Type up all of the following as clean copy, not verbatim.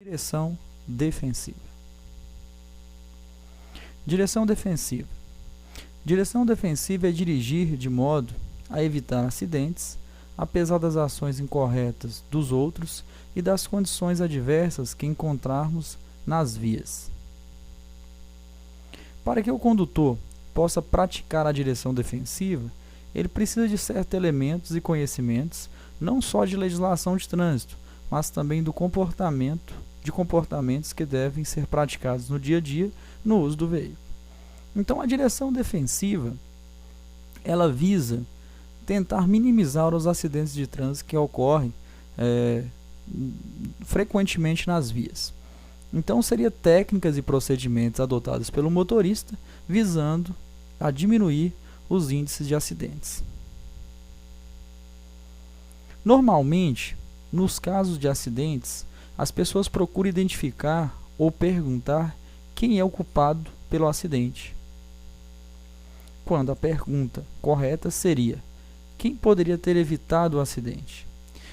Direção defensiva. Direção defensiva. Direção defensiva é dirigir de modo a evitar acidentes, apesar das ações incorretas dos outros e das condições adversas que encontrarmos nas vias. Para que o condutor possa praticar a direção defensiva, ele precisa de certos elementos e conhecimentos, não só de legislação de trânsito, mas também de comportamentos que devem ser praticados no dia a dia no uso do veículo. Então, a direção defensiva, ela visa tentar minimizar os acidentes de trânsito que ocorrem frequentemente nas vias. Então, seria técnicas e procedimentos adotados pelo motorista visando a diminuir os índices de acidentes. Normalmente, nos casos de acidentes, as pessoas procuram identificar ou perguntar quem é o culpado pelo acidente, quando a pergunta correta seria: quem poderia ter evitado o acidente?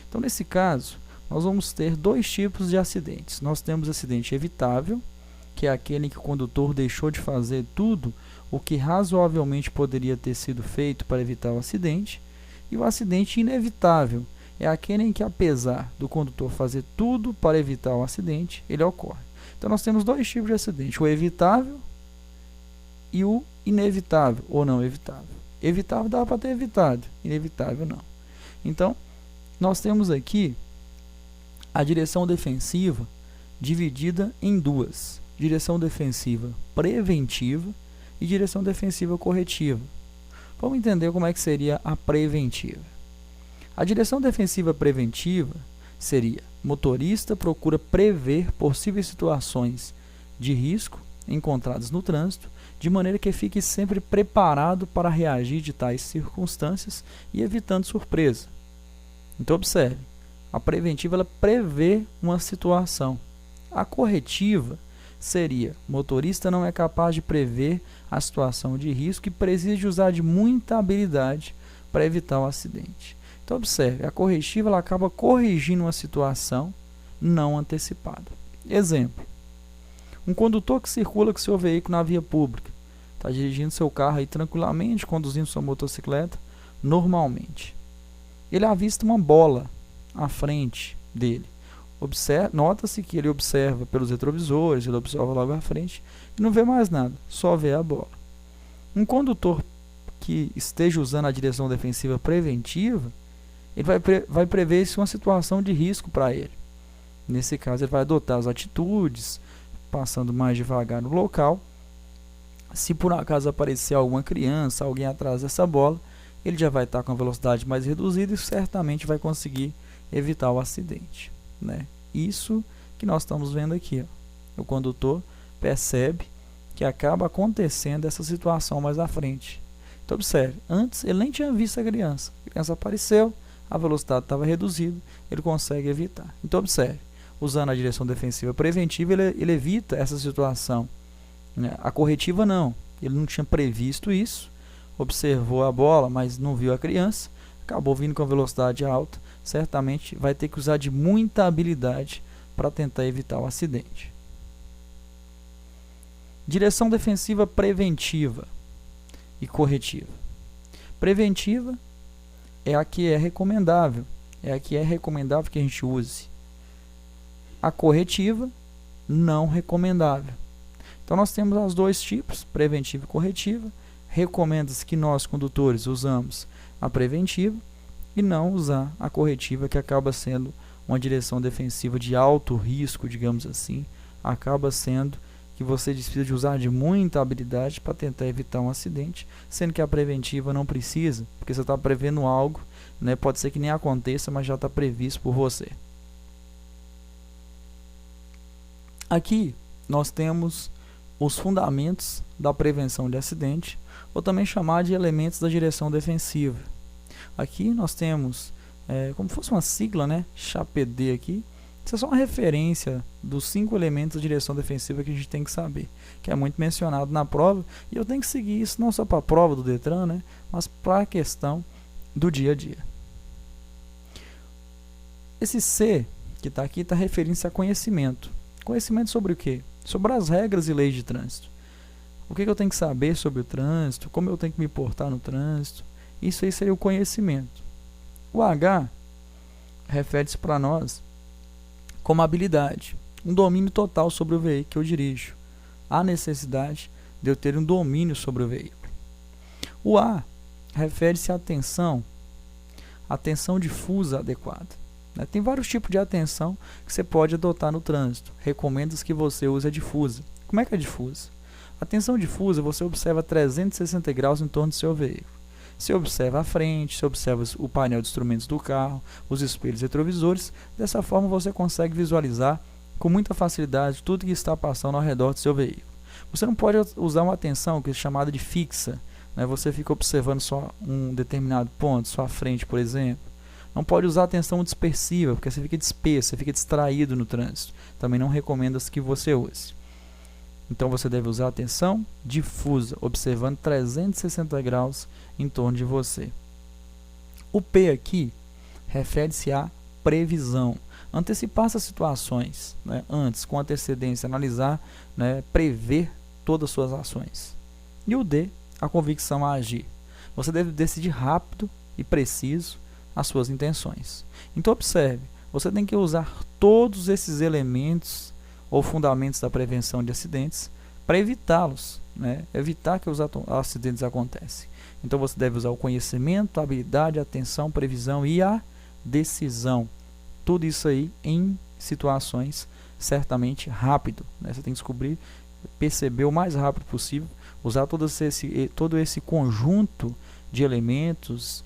Então, nesse caso, nós vamos ter dois tipos de acidentes. Nós temos acidente evitável, que é aquele em que o condutor deixou de fazer tudo o que razoavelmente poderia ter sido feito para evitar o acidente, e o acidente inevitável é aquele em que, apesar do condutor fazer tudo para evitar o acidente, ele ocorre. Então, nós temos dois tipos de acidente: o evitável e o inevitável ou não evitável. Evitável dá para ter evitado, inevitável não. Então, nós temos aqui a direção defensiva dividida em duas: direção defensiva preventiva e direção defensiva corretiva. Vamos entender como é que seria a preventiva. A direção defensiva preventiva seria: motorista procura prever possíveis situações de risco encontradas no trânsito, de maneira que fique sempre preparado para reagir de tais circunstâncias e evitando surpresa. Então, observe, a preventiva ela prevê uma situação. A corretiva seria: motorista não é capaz de prever a situação de risco e precisa de usar de muita habilidade para evitar o acidente. Então, observe, a corretiva ela acaba corrigindo uma situação não antecipada. Exemplo: um condutor que circula com seu veículo na via pública, está dirigindo seu carro aí tranquilamente, conduzindo sua motocicleta normalmente. Ele avista uma bola à frente dele. Nota-se que ele observa pelos retrovisores, ele observa logo à frente e não vê mais nada, só vê a bola. Um condutor que esteja usando a direção defensiva preventiva, ele vai prever uma situação de risco para ele. Nesse caso, ele vai adotar as atitudes, passando mais devagar no local. Se por acaso aparecer alguma criança, alguém atrás dessa bola, ele já vai estar com a velocidade mais reduzida e certamente vai conseguir evitar o acidente, né? Isso que nós estamos vendo aqui, ó. O condutor percebe que acaba acontecendo essa situação mais à frente. Então, observe, antes ele nem tinha visto a criança apareceu, a velocidade estava reduzida, ele consegue evitar. Então, observe, usando a direção defensiva preventiva, ele evita essa situação, né? A corretiva não, ele não tinha previsto isso, observou a bola, mas não viu a criança, acabou vindo com a velocidade alta, certamente vai ter que usar de muita habilidade para tentar evitar o acidente. Direção defensiva preventiva e corretiva. Preventiva é a que é recomendável, que a gente use. A corretiva, não recomendável. Então, nós temos os dois tipos, preventiva e corretiva. Recomenda-se que nós, condutores, usamos a preventiva e não usar a corretiva, que acaba sendo uma direção defensiva de alto risco, digamos assim. Acaba sendo que você precisa de usar de muita habilidade para tentar evitar um acidente, sendo que a preventiva não precisa, porque você está prevendo algo, né? Pode ser que nem aconteça, mas já está previsto por você. Aqui nós temos os fundamentos da prevenção de acidente, ou também chamar de elementos da direção defensiva. Aqui nós temos como se fosse uma sigla, né? CHAPD aqui. Isso é só uma referência dos 5 elementos da direção defensiva que a gente tem que saber, que é muito mencionado na prova, e eu tenho que seguir isso não só para a prova do Detran, né? Mas para a questão do dia a dia. Esse C que está aqui está referindo-se a conhecimento. Conhecimento sobre o quê? Sobre as regras e leis de trânsito. O que eu tenho que saber sobre o trânsito, como eu tenho que me portar no trânsito. Isso aí seria o conhecimento. O H refere-se para nós como habilidade, um domínio total sobre o veículo que eu dirijo. Há necessidade de eu ter um domínio sobre o veículo. O A refere-se à atenção difusa adequada. Tem vários tipos de atenção que você pode adotar no trânsito. Recomenda-se que você use a difusa. Como é que é difusa? Atenção difusa, você observa 360 graus em torno do seu veículo. Você observa a frente, você observa o painel de instrumentos do carro, os espelhos retrovisores. Dessa forma você consegue visualizar com muita facilidade tudo que está passando ao redor do seu veículo. Você não pode usar uma atenção que é chamada de fixa. Você fica observando só um determinado ponto, sua frente, por exemplo. Não pode usar atenção dispersiva, porque você fica disperso, você fica distraído no trânsito. Também não recomenda-se que você use. Então você deve usar atenção difusa, observando 360 graus em torno de você. O P aqui refere-se à previsão. Antecipar essas situações, antes, com antecedência, analisar, prever todas as suas ações. E o D, a convicção a agir. Você deve decidir rápido e preciso as suas intenções. Então observe, você tem que usar todos esses elementos ou fundamentos da prevenção de acidentes para evitá-los, evitar que os acidentes aconteçam. Então você deve usar o conhecimento, a habilidade, a atenção, previsão e a decisão. Tudo isso aí em situações certamente rápido. Você tem que descobrir, perceber o mais rápido possível, usar todo esse conjunto de elementos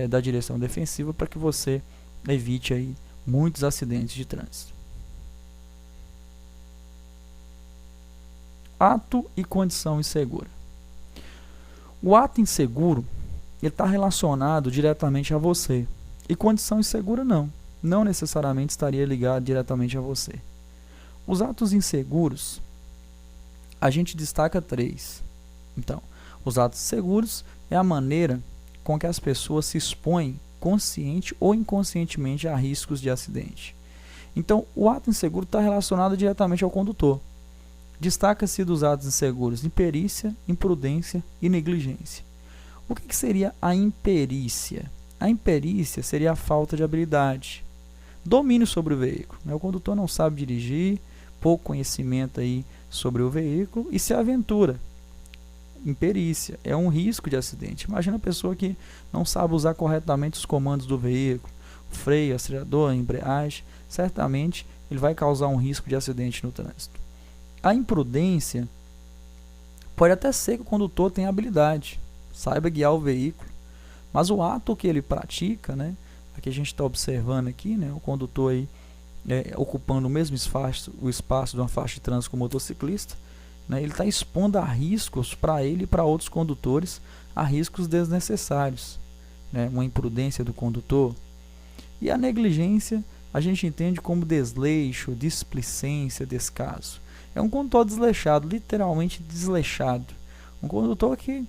da direção defensiva para que você evite aí muitos acidentes de trânsito. Ato e condição insegura. O ato inseguro está relacionado diretamente a você. E condição insegura não necessariamente estaria ligado diretamente a você. Os atos inseguros, a gente destaca 3. Então, os atos seguros é a maneira com que as pessoas se expõem consciente ou inconscientemente a riscos de acidente. Então, o ato inseguro está relacionado diretamente ao condutor. Destaca-se dos atos inseguros imperícia, imprudência e negligência. O que seria a imperícia? A imperícia seria a falta de habilidade, domínio sobre o veículo. O condutor não sabe dirigir, pouco conhecimento aí sobre o veículo e se aventura. Imperícia é um risco de acidente. Imagina a pessoa que não sabe usar corretamente os comandos do veículo, freio, acelerador, embreagem, certamente ele vai causar um risco de acidente no trânsito. A imprudência pode até ser que o condutor tenha habilidade, saiba guiar o veículo, mas o ato que ele pratica, aqui a gente está observando aqui, o condutor aí, ocupando o mesmo o espaço de uma faixa de trânsito com o motociclista, ele está expondo a riscos para ele e para outros condutores, a riscos desnecessários, uma imprudência do condutor. E a negligência a gente entende como desleixo, displicência, descaso. É um condutor desleixado, literalmente desleixado. Um condutor que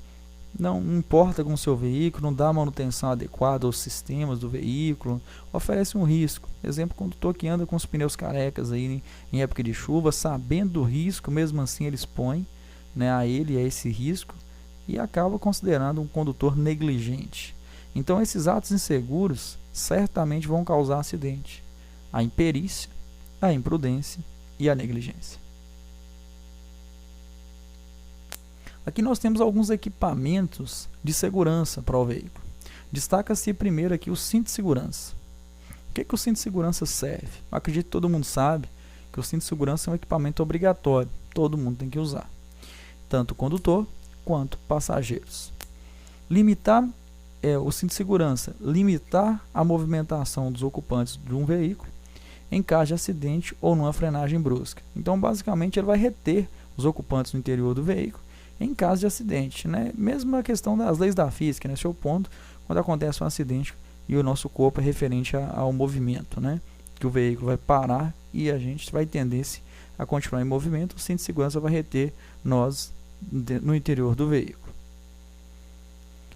não importa com o seu veículo, não dá manutenção adequada aos sistemas do veículo, oferece um risco. Exemplo, condutor que anda com os pneus carecas aí em época de chuva, sabendo do risco, mesmo assim ele expõe a ele a esse risco e acaba considerando um condutor negligente. Então esses atos inseguros certamente vão causar acidente. A imperícia, a imprudência e a negligência. Aqui nós temos alguns equipamentos de segurança para o veículo. Destaca-se primeiro aqui o cinto de segurança. O que o cinto de segurança serve? Eu acredito que todo mundo sabe que o cinto de segurança é um equipamento obrigatório. Todo mundo tem que usar. Tanto o condutor quanto passageiros. O cinto de segurança, limitar a movimentação dos ocupantes de um veículo em caso de acidente ou numa frenagem brusca. Então, basicamente, ele vai reter os ocupantes no interior do veículo em caso de acidente, Mesmo a questão das leis da física, nesse ponto, quando acontece um acidente e o nosso corpo é referente ao movimento, que o veículo vai parar e a gente vai tendência a continuar em movimento, o cinto de segurança vai reter nós no interior do veículo.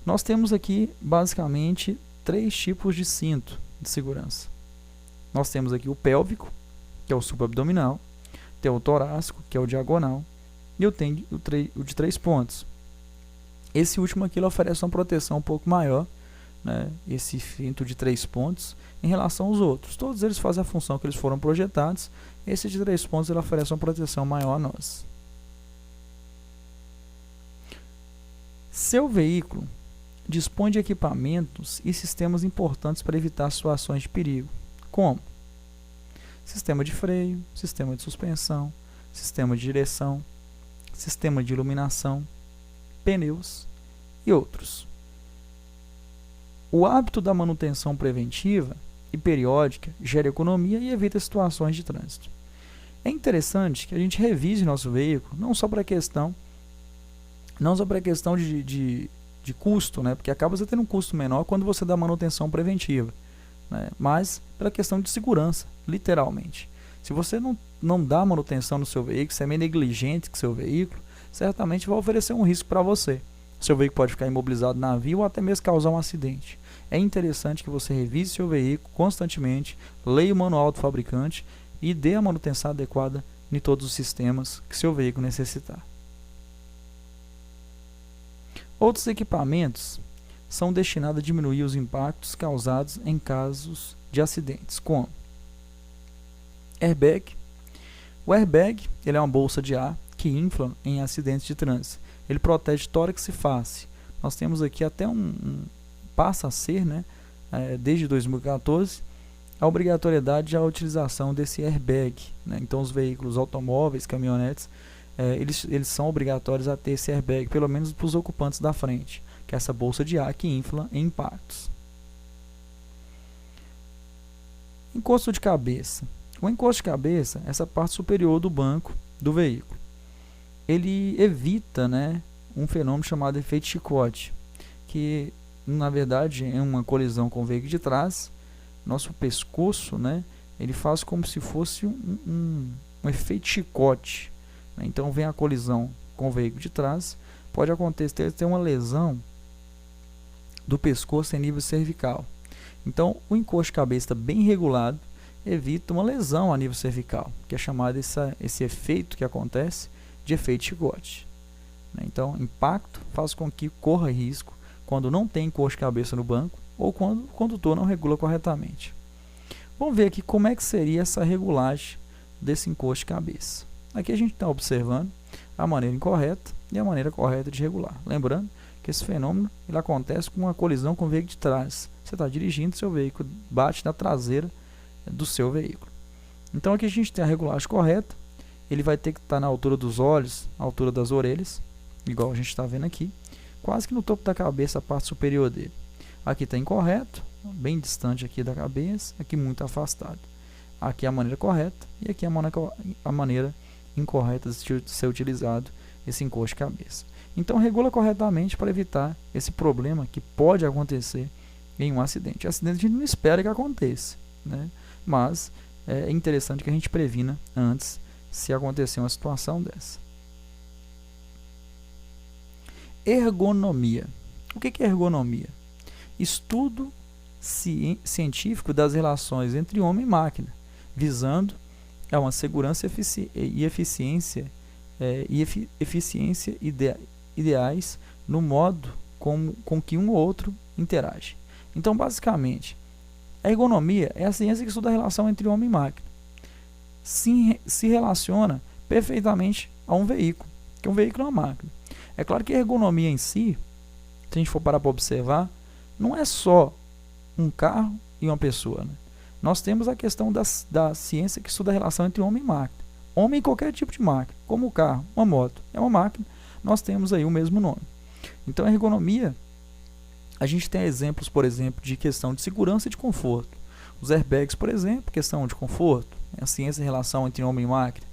Nós temos aqui basicamente 3 tipos de cinto de segurança. Nós temos aqui o pélvico, que é o subabdominal, tem o torácico, que é o diagonal, e eu tenho o de 3 pontos. Esse último aqui ele oferece uma proteção um pouco maior, né, esse cinto de 3 pontos, em relação aos outros. Todos eles fazem a função que eles foram projetados. Esse de 3 pontos ele oferece uma proteção maior a nós. Seu veículo dispõe de equipamentos e sistemas importantes para evitar situações de perigo, como sistema de freio, sistema de suspensão, sistema de direção, sistema de iluminação, pneus e outros. O hábito da manutenção preventiva e periódica gera economia e evita situações de trânsito. É interessante que a gente revise nosso veículo, não só para a questão de custo, né? Porque acaba você tendo um custo menor quando você dá manutenção preventiva, né? Mas pela questão de segurança, literalmente. Se você não dá manutenção no seu veículo, se é meio negligente com o seu veículo, certamente vai oferecer um risco para você. Seu veículo pode ficar imobilizado na via ou até mesmo causar um acidente. É interessante que você revise seu veículo constantemente, leia o manual do fabricante e dê a manutenção adequada em todos os sistemas que seu veículo necessitar. Outros equipamentos são destinados a diminuir os impactos causados em casos de acidentes, como airbag. O airbag ele é uma bolsa de ar que infla em acidentes de trânsito. Ele protege tórax e face. Nós temos aqui até passa a ser, né, desde 2014, a obrigatoriedade da utilização desse airbag, né? Então os veículos automóveis, caminhonetes, eles são obrigatórios a ter esse airbag, pelo menos para os ocupantes da frente, que é essa bolsa de ar que infla em impactos. Encosto de cabeça. O encosto de cabeça é essa parte superior do banco do veículo. Ele evita, né, um fenômeno chamado efeito chicote, que na verdade é uma colisão com o veículo de trás. Nosso pescoço, né, ele faz como se fosse um efeito chicote, né? Então vem a colisão com o veículo de trás, pode acontecer ter uma lesão do pescoço em nível cervical. Então o encosto de cabeça bem regulado evita uma lesão a nível cervical, que é chamado esse efeito que acontece de efeito chicote. Então, impacto faz com que corra risco quando não tem encosto de cabeça no banco ou quando o condutor não regula corretamente. Vamos ver aqui como é que seria essa regulagem desse encosto de cabeça. Aqui a gente está observando a maneira incorreta e a maneira correta de regular. Lembrando que esse fenômeno ele acontece com uma colisão com o veículo de trás. Você está dirigindo, seu veículo bate na traseira do seu veículo. Então aqui a gente tem a regulagem correta. Ele vai ter que estar na altura dos olhos, na altura das orelhas, igual a gente está vendo aqui, quase que no topo da cabeça, a parte superior dele. Aqui está incorreto, bem distante aqui da cabeça, aqui muito afastado. Aqui é a maneira correta e aqui é a maneira incorreta de ser utilizado esse encosto de cabeça. Então regula corretamente para evitar esse problema que pode acontecer em um acidente. Acidente a gente não espera que aconteça, né? Mas é interessante que a gente previna antes se acontecer uma situação dessa. Ergonomia. O que é ergonomia? Estudo científico das relações entre homem e máquina, visando a uma segurança e eficiência ideais no modo com que um ou outro interage. Então, basicamente, a ergonomia é a ciência que estuda a relação entre homem e máquina. Se relaciona perfeitamente a um veículo, que um veículo é uma máquina. É claro que a ergonomia em si, se a gente for parar para observar, não é só um carro e uma pessoa, né? Nós temos a questão da ciência que estuda a relação entre homem e máquina. Homem e qualquer tipo de máquina, como o carro, uma moto, é uma máquina, nós temos aí o mesmo nome. Então a ergonomia, a gente tem exemplos, por exemplo, de questão de segurança e de conforto. Os airbags, por exemplo, questão de conforto, a ciência em relação entre homem e máquina.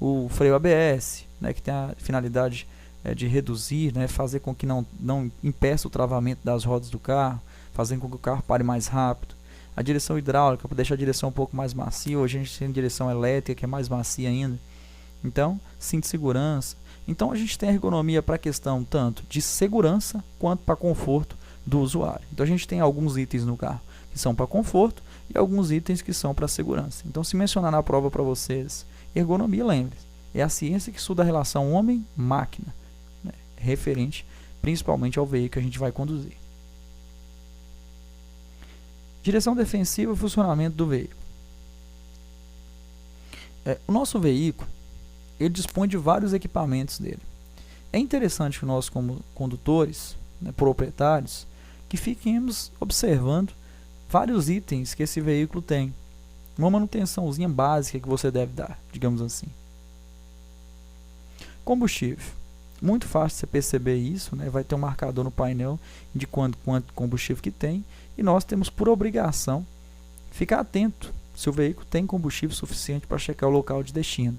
O freio ABS, né, que tem a finalidade de reduzir, né, fazer com que não impeça o travamento das rodas do carro, fazendo com que o carro pare mais rápido. A direção hidráulica, para deixar a direção um pouco mais macia. Hoje a gente tem direção elétrica, que é mais macia ainda. Então, cinto de segurança. Então, a gente tem a ergonomia para a questão tanto de segurança quanto para conforto do usuário. Então, a gente tem alguns itens no carro que são para conforto e alguns itens que são para segurança. Então, se mencionar na prova para vocês Ergonomia, lembre, é a ciência que estuda a relação homem-máquina, né, referente principalmente ao veículo que a gente vai conduzir. Direção defensiva e funcionamento do veículo. O nosso veículo, ele dispõe de vários equipamentos dele. É interessante que nós, como condutores, né, proprietários, que fiquemos observando vários itens que esse veículo tem. Uma manutençãozinha básica que você deve dar, digamos assim. Combustível. Muito fácil você perceber isso, né? Vai ter um marcador no painel de quanto combustível que tem, e nós temos por obrigação ficar atento se o veículo tem combustível suficiente para checar o local de destino.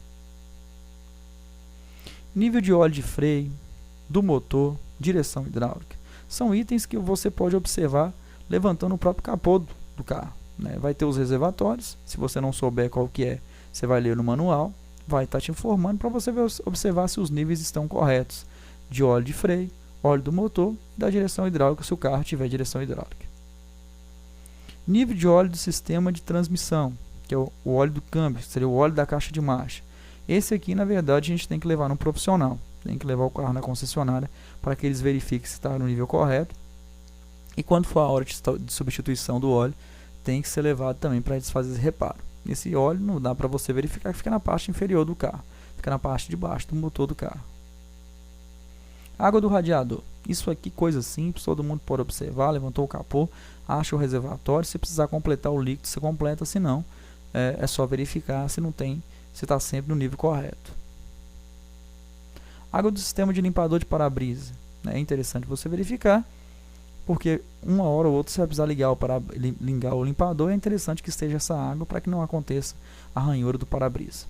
Nível de óleo de freio, do motor, direção hidráulica. São itens que você pode observar levantando o próprio capô do carro, né? Vai ter os reservatórios, se você não souber qual que é, você vai ler no manual, vai estar te informando para você observar se os níveis estão corretos de óleo de freio, óleo do motor e da direção hidráulica, se o carro tiver direção hidráulica. Nível de óleo do sistema de transmissão, que é o óleo do câmbio, seria o óleo da caixa de marcha. Esse aqui, na verdade, a gente tem que levar no profissional, tem que levar o carro na concessionária para que eles verifiquem se está no nível correto. E quando for a hora de substituição do óleo, tem que ser levado também para eles fazerem esse reparo. Esse óleo não dá para você verificar, que fica na parte inferior do carro, fica na parte de baixo do motor do carro. Água do radiador. Isso aqui, coisa simples, todo mundo pode observar. Levantou o capô, acha o reservatório. Se precisar completar o líquido, você completa. Se não, é só verificar se não tem, se está sempre no nível correto. Água do sistema de limpador de para-brisa. É interessante você verificar, porque uma hora ou outra você vai precisar ligar o limpador. É interessante que esteja essa água para que não aconteça a ranhura do para-brisa.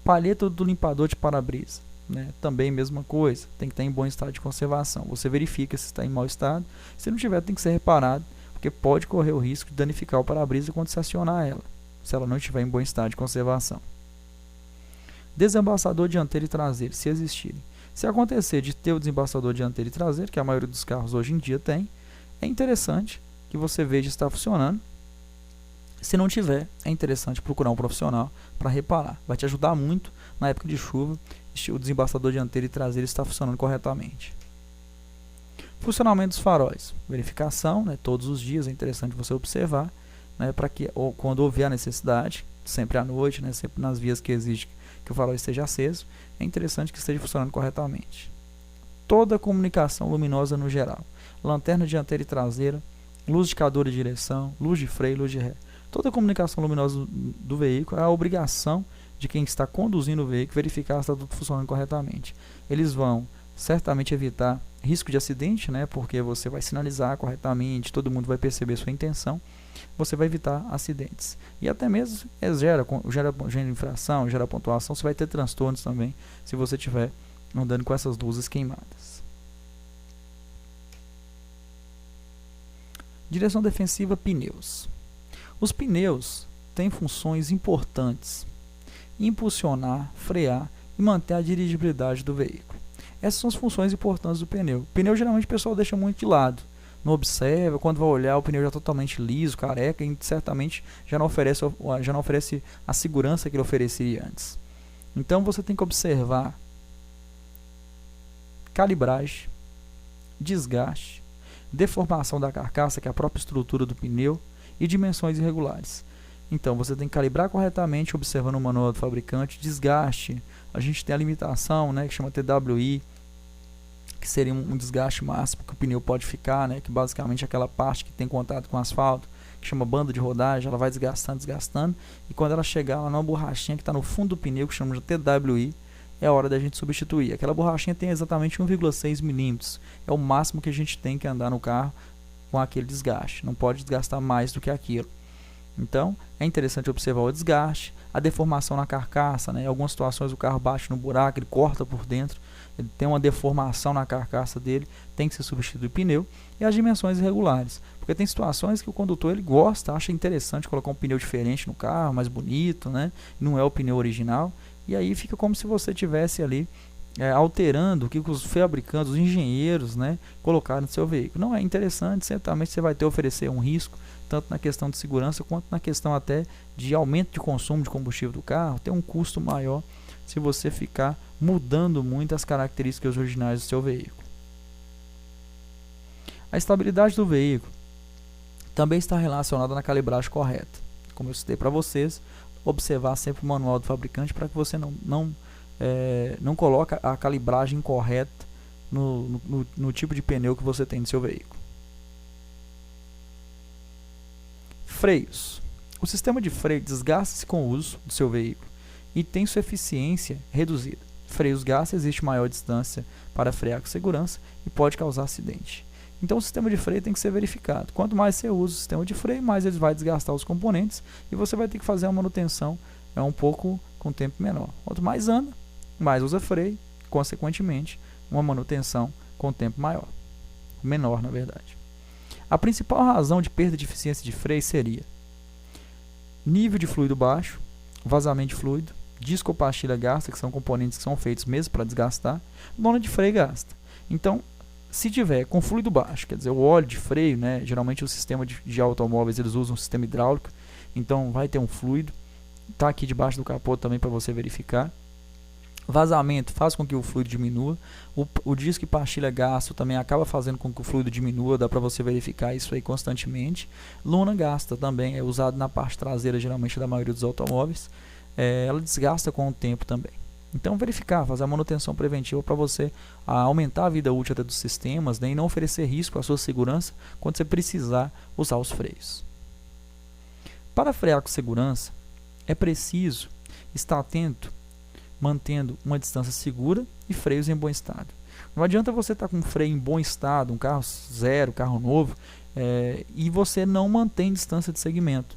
Palheta do limpador de para-brisa, né? Também mesma coisa, tem que estar em bom estado de conservação. Você verifica se está em mau estado. Se não tiver, tem que ser reparado, porque pode correr o risco de danificar o para-brisa quando se acionar ela, se ela não estiver em bom estado de conservação. Desembaçador dianteiro e traseiro, se existirem. Se acontecer de ter o desembaçador dianteiro e traseiro, que a maioria dos carros hoje em dia tem, é interessante que você veja se está funcionando. Se não tiver, é interessante procurar um profissional para reparar. Vai te ajudar muito na época de chuva, o desembaçador dianteiro e traseiro está funcionando corretamente. Funcionamento dos faróis. Verificação, né, todos os dias, é interessante você observar, né, para que quando houver a necessidade, sempre à noite, né, sempre nas vias que exige que o farol esteja aceso, é interessante que esteja funcionando corretamente. Toda a comunicação luminosa no geral, lanterna dianteira e traseira, luz indicador de direção, luz de freio, luz de ré. Toda a comunicação luminosa do veículo é a obrigação de quem está conduzindo o veículo verificar se está tudo funcionando corretamente. Eles vão certamente evitar risco de acidente, né, porque você vai sinalizar corretamente, todo mundo vai perceber sua intenção, você vai evitar acidentes. E até mesmo gera infração, gera pontuação, você vai ter transtornos também se você estiver andando com essas luzes queimadas. Direção defensiva, pneus. Os pneus têm funções importantes: impulsionar, frear e manter a dirigibilidade do veículo. Essas são as funções importantes do pneu. O pneu geralmente o pessoal deixa muito de lado, não observa, quando vai olhar o pneu já totalmente liso, careca, e certamente já não oferece a segurança que ele ofereceria antes. Então você tem que observar calibragem, desgaste, deformação da carcaça, que é a própria estrutura do pneu, e dimensões irregulares. Então você tem que calibrar corretamente, observando o manual do fabricante. Desgaste, a gente tem a limitação, né, que chama TWI, que seria um desgaste máximo que o pneu pode ficar, né, que basicamente é aquela parte que tem contato com o asfalto, que chama banda de rodagem. Ela vai desgastando, e quando ela chegar lá numa borrachinha que está no fundo do pneu, que chama de TWI, é a hora da gente substituir. Aquela borrachinha tem exatamente 1,6 milímetros, é o máximo que a gente tem que andar no carro com aquele desgaste, não pode desgastar mais do que aquilo. Então, é interessante observar o desgaste, a deformação na carcaça, né? Em algumas situações o carro bate no buraco, ele corta por dentro, ele tem uma deformação na carcaça dele, tem que ser substituído o pneu, e as dimensões irregulares, porque tem situações que o condutor ele gosta, acha interessante colocar um pneu diferente no carro, mais bonito, né? Não é o pneu original, e aí fica como se você tivesse ali alterando o que os fabricantes, os engenheiros, né, colocaram no seu veículo. Não é interessante, certamente você vai ter oferecer um risco, tanto na questão de segurança, quanto na questão até de aumento de consumo de combustível do carro, tem um custo maior se você ficar mudando muito as características originais do seu veículo. A estabilidade do veículo também está relacionada na calibragem correta. Como eu citei para vocês, observar sempre o manual do fabricante para que você não coloque a calibragem correta no tipo de pneu que você tem no seu veículo. Freios. O sistema de freio desgasta-se com o uso do seu veículo e tem sua eficiência reduzida. Freios gastam, existe maior distância para frear com segurança e pode causar acidente. Então o sistema de freio tem que ser verificado. Quanto mais você usa o sistema de freio, mais ele vai desgastar os componentes e você vai ter que fazer uma manutenção um pouco com tempo menor. Quanto mais anda, mais usa freio, consequentemente, uma manutenção com tempo menor, na verdade. A principal razão de perda de eficiência de freio seria nível de fluido baixo, vazamento de fluido, disco ou pastilha gasta, que são componentes que são feitos mesmo para desgastar, lona de freio gasta. Então, se tiver com fluido baixo, quer dizer, o óleo de freio, né, geralmente o sistema de automóveis eles usam um sistema hidráulico, então vai ter um fluido, está aqui debaixo do capô também para você verificar. Vazamento faz com que o fluido diminua, o disco e pastilha gasto também acaba fazendo com que o fluido diminua, dá para você verificar isso aí constantemente. Lona gasta também, é usado na parte traseira geralmente da maioria dos automóveis, ela desgasta com o tempo também. Então verificar, fazer a manutenção preventiva para você aumentar a vida útil dos sistemas, né, e não oferecer risco à sua segurança quando você precisar usar os freios. Para frear com segurança, é preciso estar atento, mantendo uma distância segura e freios em bom estado. Não adianta você estar com um freio em bom estado, um carro zero, carro novo, e você não mantém distância de segmento.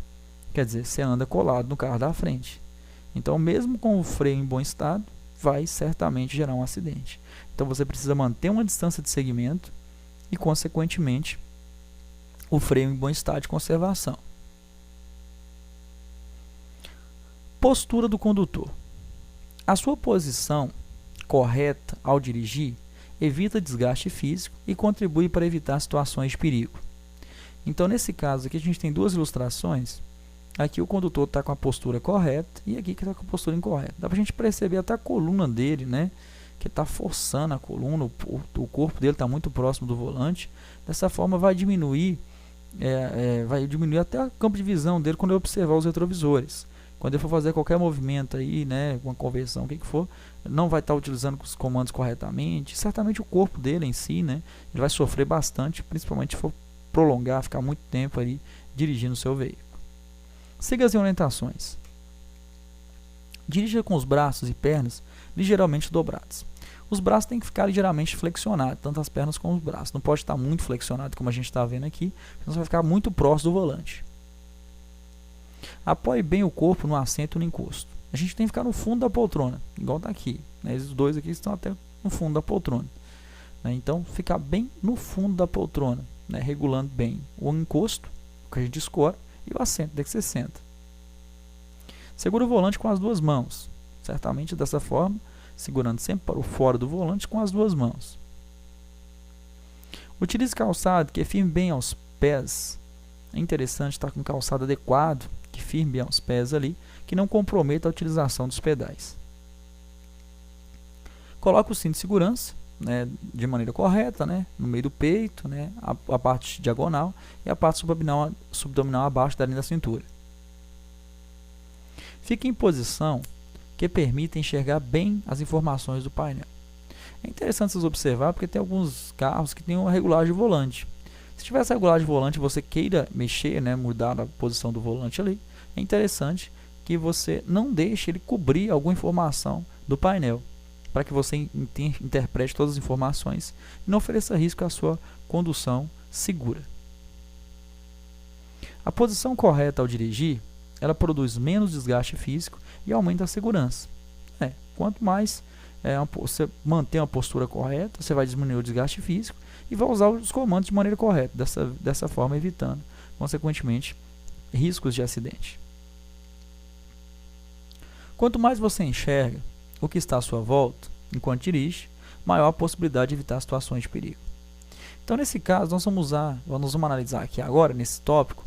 Quer dizer, você anda colado no carro da frente. Então, mesmo com o freio em bom estado, vai certamente gerar um acidente. Então, você precisa manter uma distância de segmento e, consequentemente, o freio em bom estado de conservação. Postura do condutor. A sua posição correta ao dirigir evita desgaste físico e contribui para evitar situações de perigo. Então, nesse caso aqui, a gente tem duas ilustrações. Aqui o condutor está com a postura correta e aqui que está com a postura incorreta. Dá para a gente perceber até a coluna dele, né? Que está forçando a coluna, o corpo dele está muito próximo do volante. Dessa forma vai diminuir até o campo de visão dele quando ele observar os retrovisores. Quando ele for fazer qualquer movimento aí, né, uma conversão, o que for, não vai estar utilizando os comandos corretamente. Certamente o corpo dele em si, né, ele vai sofrer bastante, principalmente se for prolongar, ficar muito tempo ali dirigindo o seu veículo. Siga as orientações. Dirija com os braços e pernas ligeiramente dobrados. Os braços têm que ficar ligeiramente flexionados, tanto as pernas como os braços. Não pode estar muito flexionado, como a gente está vendo aqui, senão você vai ficar muito próximo do volante. Apoie bem o corpo no assento e no encosto. A gente tem que ficar no fundo da poltrona, igual está aqui. Né? Esses dois aqui estão até no fundo da poltrona. Né? Então, ficar bem no fundo da poltrona, né? Regulando bem o encosto, que a gente escora, e o assento que você senta. Segura o volante com as duas mãos, certamente dessa forma, segurando sempre para o fora do volante com as duas mãos. Utilize calçado que firme bem aos pés. É interessante estar com calçado adequado, que firme bem aos pés ali, que não comprometa a utilização dos pedais. Coloque o cinto de segurança, né, de maneira correta, né, no meio do peito, né, a parte diagonal e a parte subabdominal abaixo da linha da cintura. Fique em posição que permita enxergar bem as informações do painel. É interessante vocês observar porque tem alguns carros que têm uma regulagem de volante. Se tiver essa regulagem de volante e você queira mexer, né, mudar a posição do volante ali, é interessante que você não deixe ele cobrir alguma informação do painel, para que você interprete todas as informações e não ofereça risco à sua condução segura. A posição correta ao dirigir, ela produz menos desgaste físico e aumenta a segurança. Quanto mais você manter uma postura correta, você vai diminuir o desgaste físico e vai usar os comandos de maneira correta, dessa forma evitando, consequentemente, riscos de acidente. Quanto mais você enxerga o que está à sua volta, enquanto dirige, maior a possibilidade de evitar situações de perigo. Então, nesse caso, nós vamos analisar aqui agora, nesse tópico,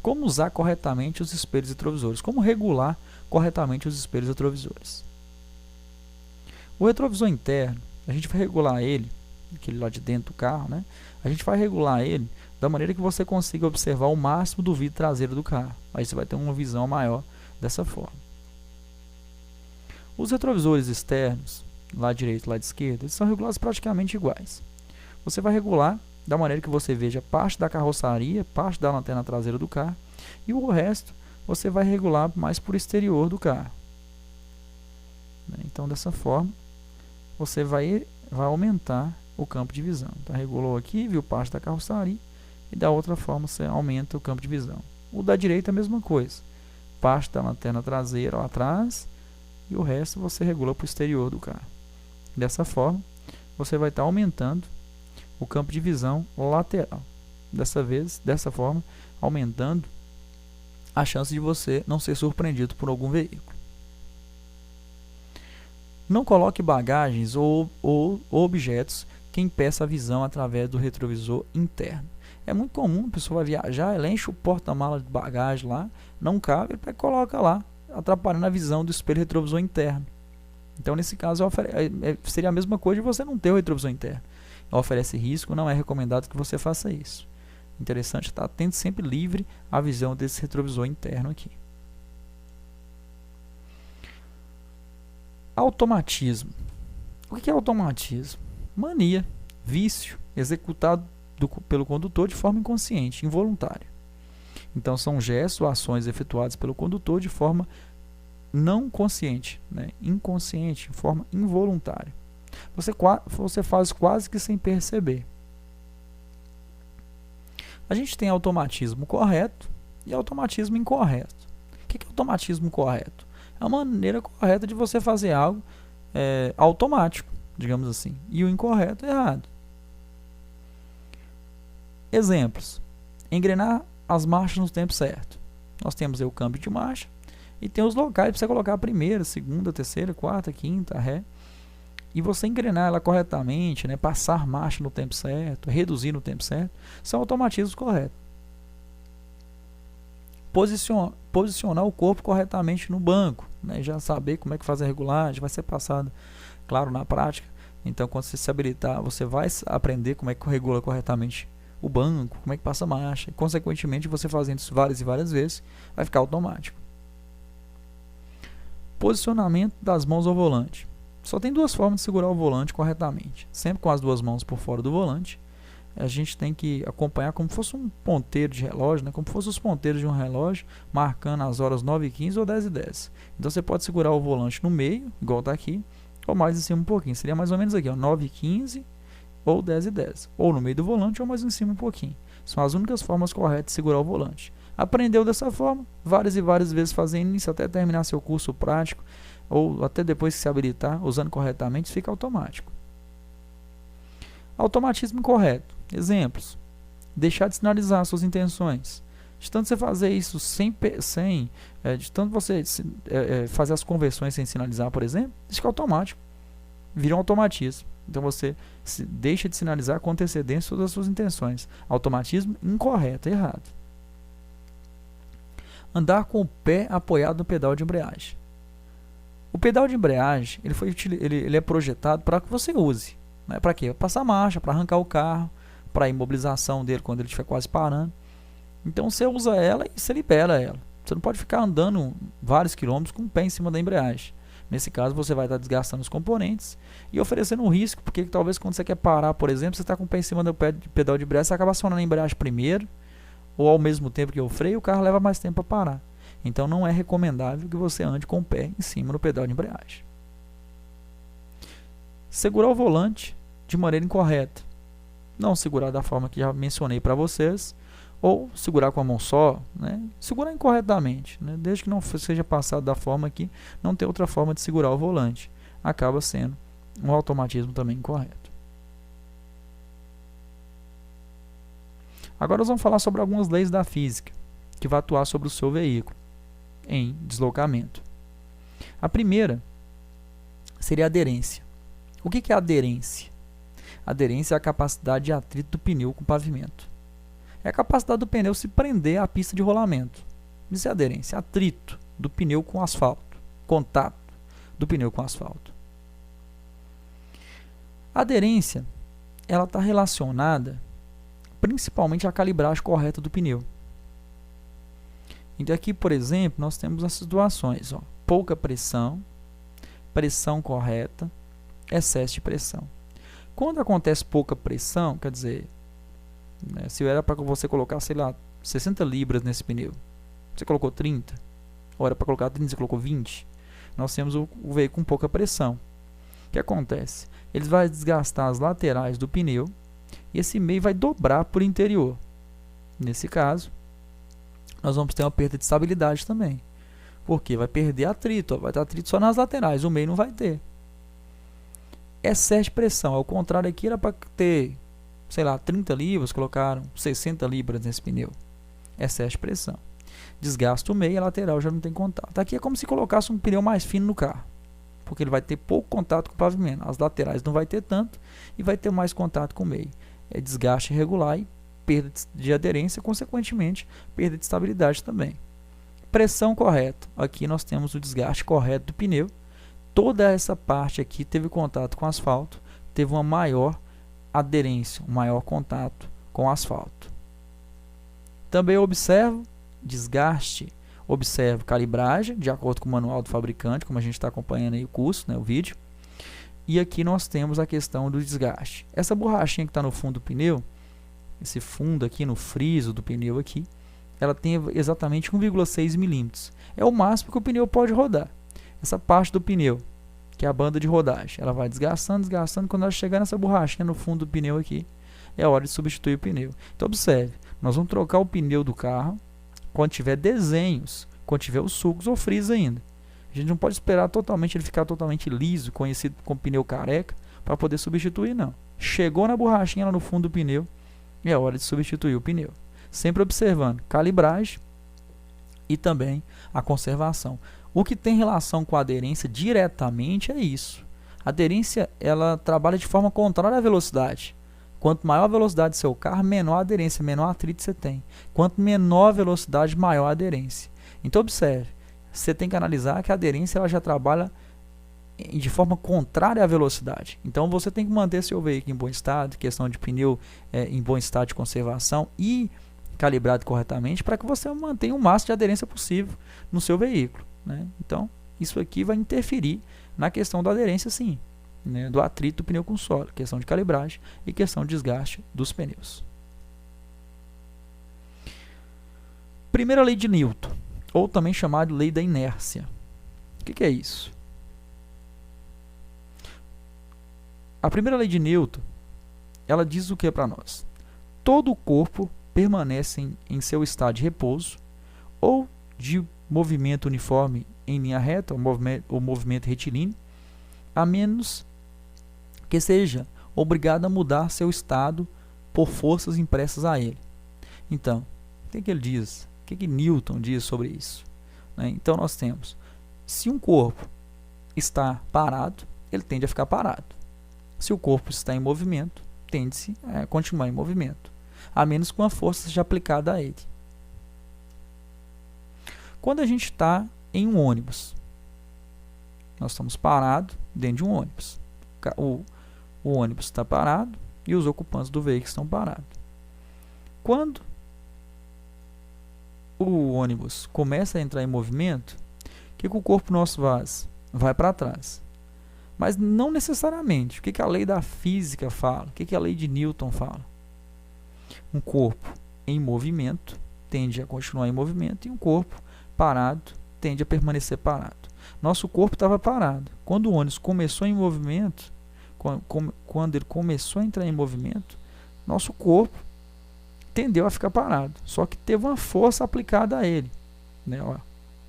como usar corretamente os espelhos retrovisores, como regular corretamente os espelhos retrovisores. O retrovisor interno, a gente vai regular ele, aquele lá de dentro do carro, né? A gente vai regular ele da maneira que você consiga observar o máximo do vidro traseiro do carro. Aí você vai ter uma visão maior dessa forma. Os retrovisores externos, lado direito e lado esquerdo, eles são regulados praticamente iguais. Você vai regular da maneira que você veja parte da carroceria, parte da lanterna traseira do carro, e o resto você vai regular mais por exterior do carro. Então, dessa forma, você vai aumentar o campo de visão. Então, regulou aqui, viu parte da carroceria, e da outra forma você aumenta o campo de visão. O da direita é a mesma coisa. Parte da lanterna traseira lá atrás, e o resto você regula para o exterior do carro. Dessa forma, você vai estar aumentando o campo de visão lateral. Dessa forma, aumentando a chance de você não ser surpreendido por algum veículo. Não coloque bagagens ou objetos que impeçam a visão através do retrovisor interno. É muito comum, a pessoa vai viajar, ela enche o porta-malas de bagagem lá, não cabe, ele coloca lá, atrapalhando a visão do espelho retrovisor interno. Então, nesse caso, seria a mesma coisa de você não ter o retrovisor interno. Oferece risco, não é recomendado que você faça isso. Interessante estar tendo sempre livre a visão desse retrovisor interno aqui. Automatismo. O que é automatismo? Mania, vício, executado pelo condutor de forma inconsciente, involuntária. Então, são gestos ou ações efetuadas pelo condutor de forma não consciente, inconsciente, de forma involuntária. Você faz quase que sem perceber. A gente tem automatismo correto e automatismo incorreto. O que é automatismo correto? É uma maneira correta de você fazer algo automático, digamos assim, e o incorreto é errado. Exemplos. Engrenar as marchas no tempo certo. Nós temos aí o câmbio de marcha e tem os locais para você colocar a primeira, segunda, terceira, quarta, quinta, ré. E você engrenar ela corretamente, passar marcha no tempo certo, reduzir no tempo certo, são automatismos corretos. Posicionar o corpo corretamente no banco, já saber como é que faz a regulagem, vai ser passado, claro, na prática. Então, quando você se habilitar, você vai aprender como é que regula corretamente o banco, como é que passa a marcha, e, consequentemente, você fazendo isso várias e várias vezes, vai ficar automático. Posicionamento das mãos ao volante. Só tem duas formas de segurar o volante corretamente. Sempre com as duas mãos por fora do volante. A gente tem que acompanhar como se fosse um ponteiro de relógio, como se fosse os ponteiros de um relógio, marcando as horas 9h15 ou 10h10. Então você pode segurar o volante no meio, igual está aqui, ou mais em cima um pouquinho. Seria mais ou menos aqui, 9h15 ou 10h10. Ou no meio do volante ou mais em cima um pouquinho. São as únicas formas corretas de segurar o volante. Aprendeu dessa forma, várias e várias vezes fazendo isso até terminar seu curso prático, ou até depois que se habilitar, usando corretamente, fica automático. Automatismo incorreto. Exemplos. Deixar de sinalizar suas intenções. De tanto você fazer isso de tanto você fazer as conversões sem sinalizar, por exemplo, isso fica automático. Vira um automatismo. Então você deixa de sinalizar com antecedência todas as suas intenções. Automatismo incorreto, errado. Andar com o pé apoiado no pedal de embreagem. O pedal de embreagem ele é projetado para que você use. Para quê? Para passar marcha, para arrancar o carro, para a imobilização dele quando ele estiver quase parando. Então você usa ela e você libera ela. Você não pode ficar andando vários quilômetros com o pé em cima da embreagem. Nesse caso você vai estar desgastando os componentes e oferecendo um risco, porque talvez quando você quer parar, por exemplo, você está com o pé em cima do pedal de embreagem, você acaba acionando a embreagem primeiro, ou ao mesmo tempo que o freio, o carro leva mais tempo para parar. Então não é recomendável que você ande com o pé em cima do pedal de embreagem. Segurar o volante de maneira incorreta. Não segurar da forma que já mencionei para vocês, ou segurar com a mão só, segurar incorretamente, desde que não seja passado da forma que não tem outra forma de segurar o volante. Acaba sendo um automatismo também incorreto. Agora nós vamos falar sobre algumas leis da física que vai atuar sobre o seu veículo em deslocamento. A primeira seria a aderência. O que é aderência? Aderência é a capacidade de atrito do pneu com o pavimento. É a capacidade do pneu se prender à pista de rolamento. Isso é aderência, atrito do pneu com o asfalto, contato do pneu com o asfalto. A aderência, ela está relacionada principalmente à calibragem correta do pneu. Então aqui, por exemplo, nós temos as situações, ó, pouca pressão, pressão correta, excesso de pressão. Quando acontece pouca pressão, quer dizer, né, se era para você colocar, sei lá, 60 libras nesse pneu, você colocou 30, ou era para colocar 30, você colocou 20, nós temos o veículo com pouca pressão. O que acontece? Ele vai desgastar as laterais do pneu e esse meio vai dobrar por interior. Nesse caso, nós vamos ter uma perda de estabilidade também. Porque vai perder atrito, vai ter atrito só nas laterais, o meio não vai ter. Excesso de pressão, ao contrário aqui era para ter, sei lá, 30 libras, colocaram 60 libras nesse pneu. Excesso de pressão. Desgasta o meio e a lateral já não tem contato. Aqui é como se colocasse um pneu mais fino no carro, porque ele vai ter pouco contato com o pavimento. As laterais não vai ter tanto e vai ter mais contato com o meio. É desgaste irregular e perda de aderência, consequentemente, perda de estabilidade também. Pressão correta. Aqui nós temos o desgaste correto do pneu. Toda essa parte aqui teve contato com o asfalto, teve uma maior aderência, um maior contato com o asfalto. Também observo desgaste, observo calibragem, de acordo com o manual do fabricante, como a gente está acompanhando aí o curso, né, o vídeo. E aqui nós temos a questão do desgaste. Essa borrachinha que está no fundo do pneu, esse fundo aqui no friso do pneu aqui, ela tem exatamente 1,6 milímetros. É o máximo que o pneu pode rodar. Essa parte do pneu, que é a banda de rodagem, ela vai desgastando, desgastando. Quando ela chegar nessa borrachinha no fundo do pneu aqui, é hora de substituir o pneu. Então observe, nós vamos trocar o pneu do carro quando tiver desenhos, quando tiver os sulcos ou frisos ainda. A gente não pode esperar totalmente ele ficar totalmente liso, conhecido como pneu careca, para poder substituir, não. Chegou na borrachinha lá no fundo do pneu, é hora de substituir o pneu. Sempre observando calibragem e também a conservação. O que tem relação com a aderência diretamente é isso. A aderência, ela trabalha de forma contrária à velocidade. Quanto maior a velocidade do seu carro, menor a aderência, menor atrito você tem. Quanto menor a velocidade, maior a aderência. Então observe, você tem que analisar que a aderência ela já trabalha de forma contrária à velocidade. Então você tem que manter seu veículo em bom estado, questão de pneu em bom estado de conservação e calibrado corretamente para que você mantenha o máximo de aderência possível no seu veículo, né? Então isso aqui vai interferir na questão da aderência, sim, né? Do atrito do pneu com o solo, questão de calibragem e questão de desgaste dos pneus. Primeira lei de Newton, ou também chamada lei da inércia. O que é isso? A primeira lei de Newton, ela diz o que para nós? Todo o corpo permanece em seu estado de repouso ou de movimento uniforme em linha reta, ou movimento retilíneo, a menos que seja obrigado a mudar seu estado por forças impressas a ele. Então, o que ele diz? O que Newton diz sobre isso? Então nós temos, se um corpo está parado, ele tende a ficar parado. Se o corpo está em movimento, tende-se a continuar em movimento, a menos que uma força seja aplicada a ele. Quando a gente está em um ônibus, nós estamos parados dentro de um ônibus. O ônibus está parado e os ocupantes do veículo estão parados. Quando o ônibus começa a entrar em movimento, o que o corpo nosso faz? Vai para trás. Mas não necessariamente. O que a lei da física fala? O que a lei de Newton fala? Um corpo em movimento tende a continuar em movimento e um corpo parado tende a permanecer parado. Nosso corpo estava parado. Quando o ônibus começou em movimento, quando ele começou a entrar em movimento, nosso corpo tendeu a ficar parado. Só que teve uma força aplicada a ele, né?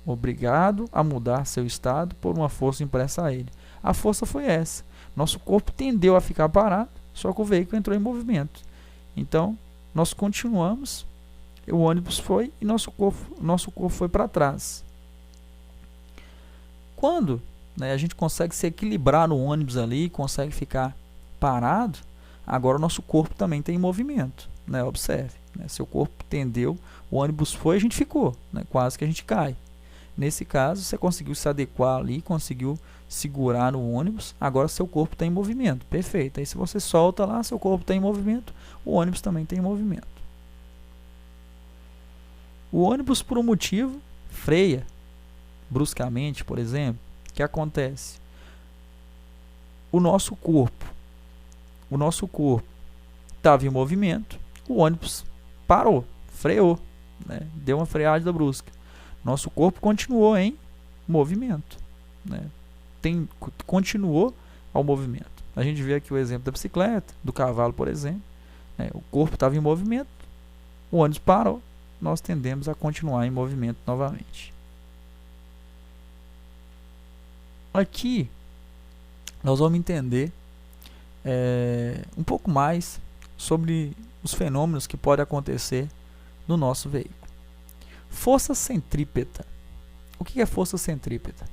Obrigado a mudar seu estado por uma força impressa a ele. A força foi essa. Nosso corpo tendeu a ficar parado, só que o veículo entrou em movimento. Então, nós continuamos, o ônibus foi e nosso corpo foi para trás. Quando né, a gente consegue se equilibrar no ônibus ali, consegue ficar parado, agora o nosso corpo também tem movimento, né? Observe, né? Seu corpo tendeu, o ônibus foi, a gente ficou, né? Quase que a gente cai. Nesse caso, você conseguiu se adequar ali, conseguiu segurar no ônibus, agora seu corpo está em movimento, perfeito. Aí se você solta lá, seu corpo está em movimento, o ônibus também tem movimento. O ônibus, por um motivo, freia bruscamente, por exemplo. O que acontece? O nosso corpo estava em movimento, o ônibus parou, freou, né? Deu uma freada brusca. Nosso corpo continuou em movimento, né? Continuou ao movimento. A gente vê aqui o exemplo da bicicleta, do cavalo, por exemplo, né? O corpo estava em movimento, o ônibus parou, nós tendemos a continuar em movimento novamente. Aqui nós vamos entender um pouco mais sobre os fenômenos que podem acontecer no nosso veículo. Força centrípeta. O que é força centrípeta?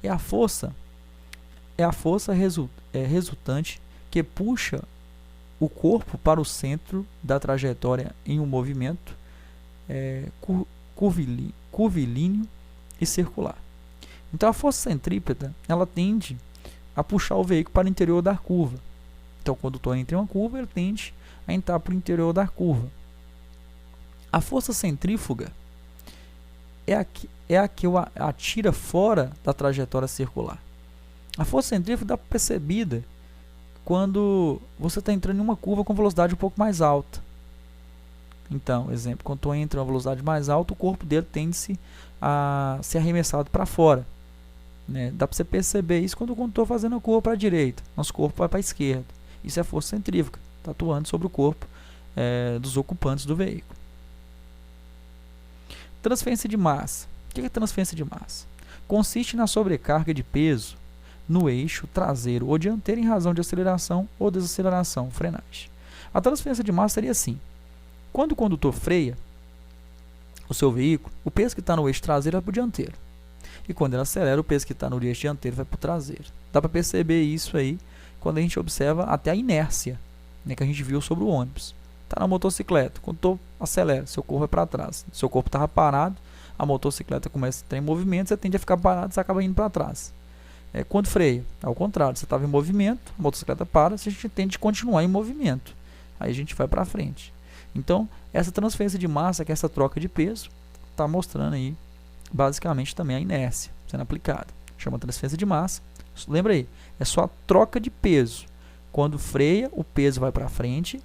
É a força resultante que puxa o corpo para o centro da trajetória em um movimento curvilíneo e circular. Então a força centrípeta ela tende a puxar o veículo para o interior da curva. Então, quando o condutor entra em uma curva, ele tende a entrar para o interior da curva. A força centrífuga é a que o atira fora da trajetória circular. A força centrífuga dá para percebida quando você está entrando em uma curva com velocidade um pouco mais alta. Então, exemplo, quando tu entra em uma velocidade mais alta, o corpo dele tende a ser arremessado para fora. Né? Dá para você perceber isso quando eu estou fazendo a curva para a direita. Nosso corpo vai para a esquerda. Isso é força centrífuga, está atuando sobre o corpo dos ocupantes do veículo. Transferência de massa. O que é transferência de massa? Consiste na sobrecarga de peso no eixo traseiro ou dianteiro em razão de aceleração ou desaceleração, frenagem. A transferência de massa seria assim. Quando o condutor freia o seu veículo, o peso que está no eixo traseiro vai para o dianteiro. E quando ele acelera, o peso que está no eixo dianteiro vai para o traseiro. Dá para perceber isso aí quando a gente observa até a inércia, né, que a gente viu sobre o ônibus. Está na motocicleta, quando tu acelera, seu corpo vai para trás. Seu corpo estava parado, a motocicleta começa a entrar em movimento, você tende a ficar parado, você acaba indo para trás. Quando freia, ao contrário, você estava em movimento, a motocicleta para, a gente tende a continuar em movimento. Aí a gente vai para frente. Então, essa transferência de massa, que é essa troca de peso, está mostrando aí, basicamente, também a inércia sendo aplicada. Chama transferência de massa. Lembra aí, é só a troca de peso. Quando freia, o peso vai para frente.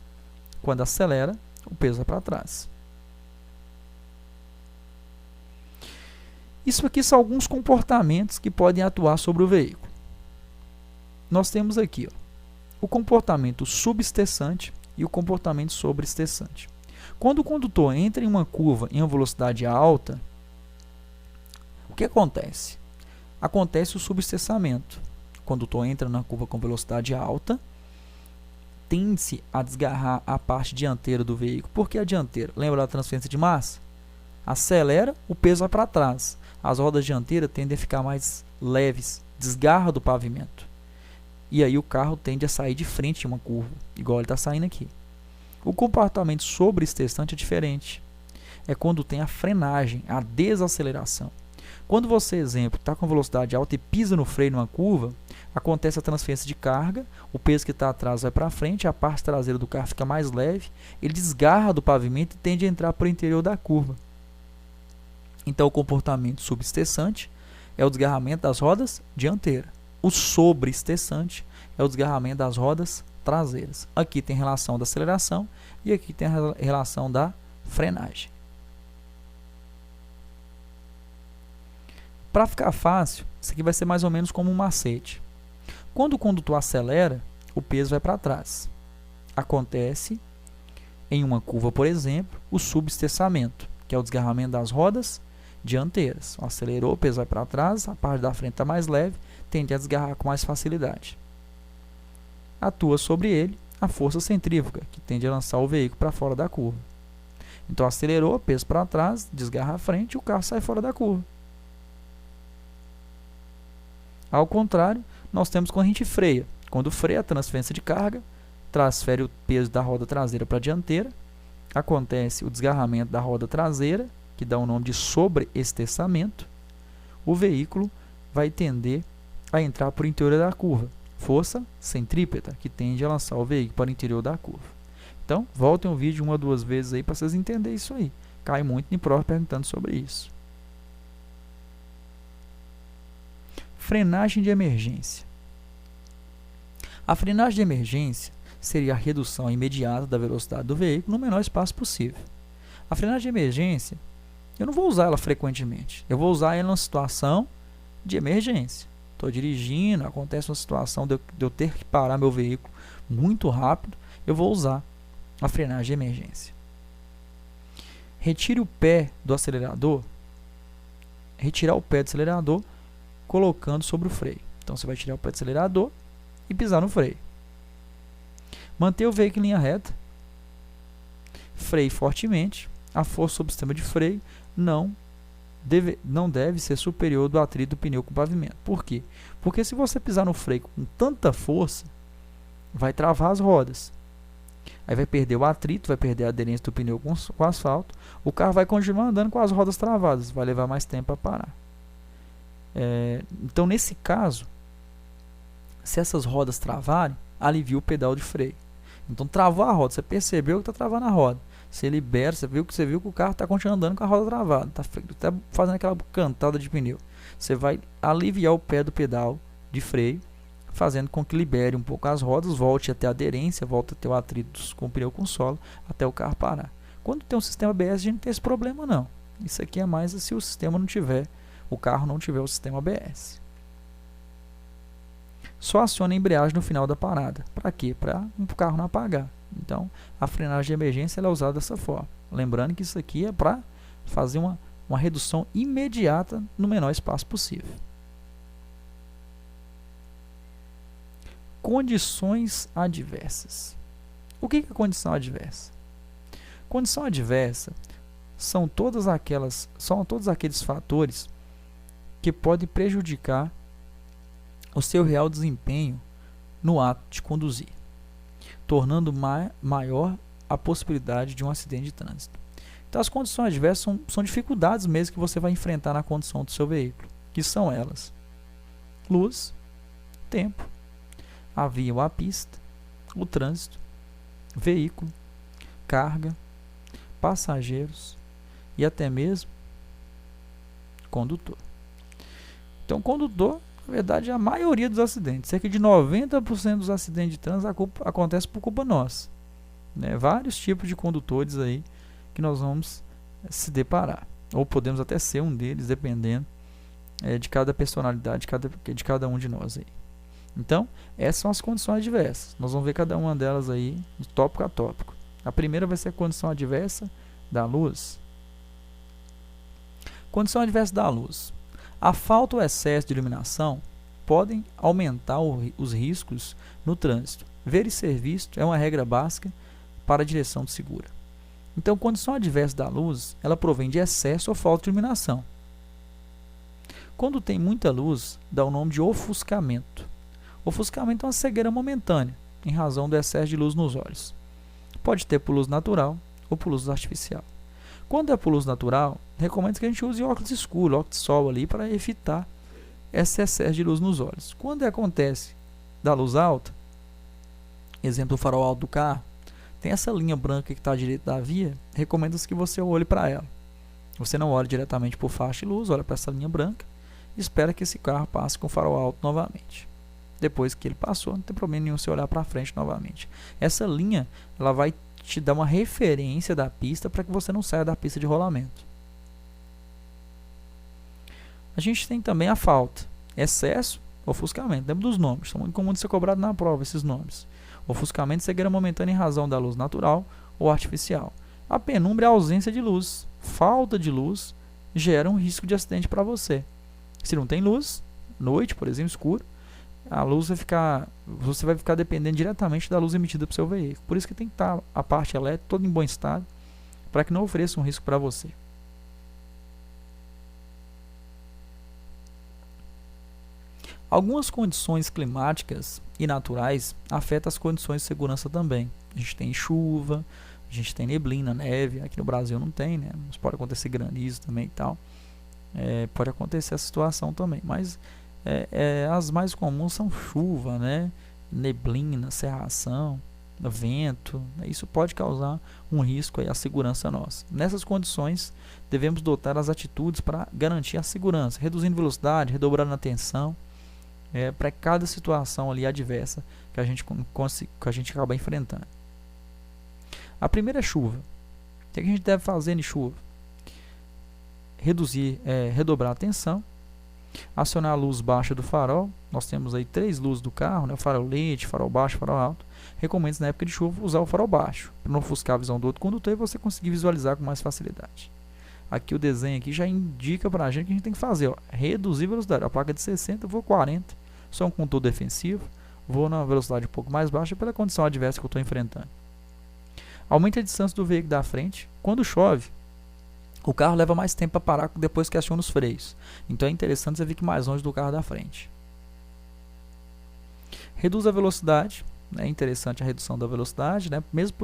Quando acelera, o peso vai para trás. Isso aqui são alguns comportamentos que podem atuar sobre o veículo. Nós temos aqui o comportamento subestressante e o comportamento sobreestressante. Quando o condutor entra em uma curva em uma velocidade alta, o que acontece? Acontece o subestressamento. O condutor entra na curva com velocidade alta, tende-se a desgarrar a parte dianteira do veículo. Por que a dianteira? Lembra da transferência de massa? Acelera, o peso vai para trás. As rodas dianteiras tendem a ficar mais leves, desgarra do pavimento. E aí o carro tende a sair de frente em uma curva, igual ele está saindo aqui. O comportamento sobreestressante é diferente. É quando tem a frenagem, a desaceleração. Quando você, exemplo, está com velocidade alta e pisa no freio numa curva, acontece a transferência de carga, o peso que está atrás vai para frente, a parte traseira do carro fica mais leve, ele desgarra do pavimento e tende a entrar para o interior da curva. Então, o comportamento subestressante é o desgarramento das rodas dianteiras. O sobreestressante é o desgarramento das rodas traseiras. Aqui tem relação da aceleração e aqui tem a relação da frenagem. Para ficar fácil, isso aqui vai ser mais ou menos como um macete. Quando o condutor acelera, o peso vai para trás. Acontece em uma curva, por exemplo, o subestressamento, que é o desgarramento das rodas dianteiras. Acelerou, o peso vai para trás, a parte da frente está mais leve, tende a desgarrar com mais facilidade. Atua sobre ele a força centrífuga, que tende a lançar o veículo para fora da curva. Então acelerou, peso para trás, desgarra a frente e o carro sai fora da curva. Ao contrário, nós temos quando a gente freia. Quando freia a transferência de carga, transfere o peso da roda traseira para a dianteira, acontece o desgarramento da roda traseira, que dá o nome de sobreesteçamento, o veículo vai tender a entrar por interior da curva, força centrípeta, que tende a lançar o veículo para o interior da curva. Então, voltem o vídeo 1 ou 2 vezes aí para vocês entenderem isso aí. Cai muito em prova perguntando sobre isso. Frenagem de emergência. A frenagem de emergência seria a redução imediata da velocidade do veículo no menor espaço possível. A frenagem de emergência, eu não vou usar ela frequentemente. Eu vou usar ela numa situação de emergência. Estou dirigindo, acontece uma situação de eu ter que parar meu veículo muito rápido, eu vou usar a frenagem de emergência. Retire o pé do acelerador. Retirar o pé do acelerador colocando sobre o freio. Então você vai tirar o pé do acelerador e pisar no freio. Manter o veículo em linha reta. Freie fortemente. A força sobre o sistema de freio não deve ser superior do atrito do pneu com o pavimento. Por quê? Porque se você pisar no freio com tanta força, vai travar as rodas. Aí vai perder o atrito, vai perder a aderência do pneu com o asfalto. O carro vai continuar andando com as rodas travadas. Vai levar mais tempo para parar. Então, nesse caso, se essas rodas travarem, alivia o pedal de freio. Então, travou a roda, você percebeu que está travando a roda. Você libera, você viu que o carro está continuando andando com a roda travada, está fazendo aquela cantada de pneu. Você vai aliviar o pé do pedal de freio, fazendo com que libere um pouco as rodas, volte até a aderência, volte a ter o atrito com o pneu com solo, até o carro parar. Quando tem um sistema ABS, a gente não tem esse problema não. Isso aqui é mais se o sistema não tiver, o carro não tiver o sistema ABS. Só aciona a embreagem no final da parada. Para quê? Para o carro não apagar. Então, a frenagem de emergência ela é usada dessa forma. Lembrando que isso aqui é para fazer uma redução imediata no menor espaço possível. Condições adversas. O que é condição adversa? Condição adversa são todos aqueles fatores que podem prejudicar o seu real desempenho no ato de conduzir, tornando maior a possibilidade de um acidente de trânsito. Então, as condições adversas são dificuldades mesmo que você vai enfrentar na condução do seu veículo, que são elas: luz, tempo, a via ou a pista, o trânsito, veículo, carga, passageiros e até mesmo condutor. Então, condutor, na verdade, a maioria dos acidentes, cerca de 90% dos acidentes de trânsito acontece por culpa nossa. Vários tipos de condutores aí que nós vamos se deparar, ou podemos até ser um deles, dependendo de cada personalidade de cada um de nós aí. Então, essas são as condições adversas. Nós vamos ver cada uma delas aí, tópico a tópico. A primeira vai ser a condição adversa da luz. Condição adversa da luz. A falta ou excesso de iluminação podem aumentar os riscos no trânsito. Ver e ser visto é uma regra básica para a direção segura. Então, condição adversa da luz, ela provém de excesso ou falta de iluminação. Quando tem muita luz, dá o nome de ofuscamento. Ofuscamento é uma cegueira momentânea, em razão do excesso de luz nos olhos. Pode ter por luz natural ou por luz artificial. Quando é por luz natural, recomendo que a gente use óculos escuros, óculos de sol ali, para evitar esse excesso de luz nos olhos. Quando acontece da luz alta, exemplo, o farol alto do carro, tem essa linha branca que está à direita da via, recomendo-se que você olhe para ela. Você não olha diretamente por faixa de luz, olha para essa linha branca e espera que esse carro passe com o farol alto novamente. Depois que ele passou, não tem problema nenhum você olhar para frente novamente. Essa linha ela vai te dar uma referência da pista para que você não saia da pista de rolamento. A gente tem também a falta, excesso, ofuscamento. Lembra dos nomes, são muito comuns de ser cobrado na prova esses nomes. Ofuscamento, cegueira momentânea em razão da luz natural ou artificial. A penumbra é a ausência de luz. Falta de luz gera um risco de acidente para você. Se não tem luz, noite, por exemplo, escuro, você vai ficar dependendo diretamente da luz emitida para o seu veículo. Por isso que tem que estar a parte elétrica toda em bom estado, para que não ofereça um risco para você. Algumas condições climáticas e naturais afetam as condições de segurança também. A gente tem chuva, a gente tem neblina, neve. Aqui no Brasil não tem, né? Mas pode acontecer granizo também e tal. Pode acontecer essa situação também. Mas as mais comuns são chuva, né? Neblina, cerração, vento. Isso pode causar um risco aí à segurança nossa. Nessas condições, devemos adotar as atitudes para garantir a segurança, reduzindo velocidade, redobrando a atenção, para cada situação ali adversa que a gente acaba enfrentando. A primeira é chuva. O que a gente deve fazer em chuva? Redobrar a atenção, acionar a luz baixa do farol. Nós temos aí 3 luzes do carro, né? O farol lente, farol baixo, farol alto. Recomendo na época de chuva usar o farol baixo, para não ofuscar a visão do outro condutor e você conseguir visualizar com mais facilidade. Aqui o desenho aqui já indica para a gente o que a gente tem que fazer, ó. Reduzir a velocidade. A placa de 60, eu vou 40. Sou um condutor defensivo, vou na velocidade um pouco mais baixa pela condição adversa que eu estou enfrentando. Aumente a distância do veículo da frente. Quando chove, o carro leva mais tempo para parar depois que aciona os freios. Então é interessante você ficar mais longe do carro da frente. Reduz a velocidade. É interessante a redução da velocidade, né? Mesmo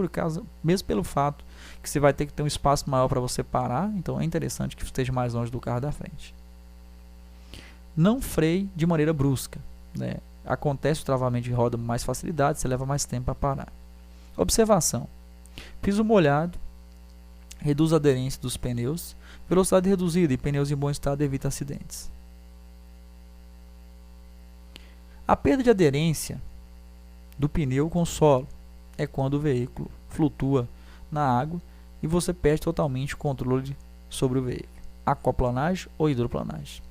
pelo fato que você vai ter que ter um espaço maior para você parar. Então é interessante que esteja mais longe do carro da frente. Não freie de maneira brusca, né? Acontece o travamento de roda com mais facilidade, você leva mais tempo para parar. Observação: piso molhado reduz a aderência dos pneus, velocidade reduzida e pneus em bom estado evita acidentes. A perda de aderência do pneu com o solo é quando o veículo flutua na água e você perde totalmente o controle sobre o veículo. Aquaplanagem ou hidroplanagem.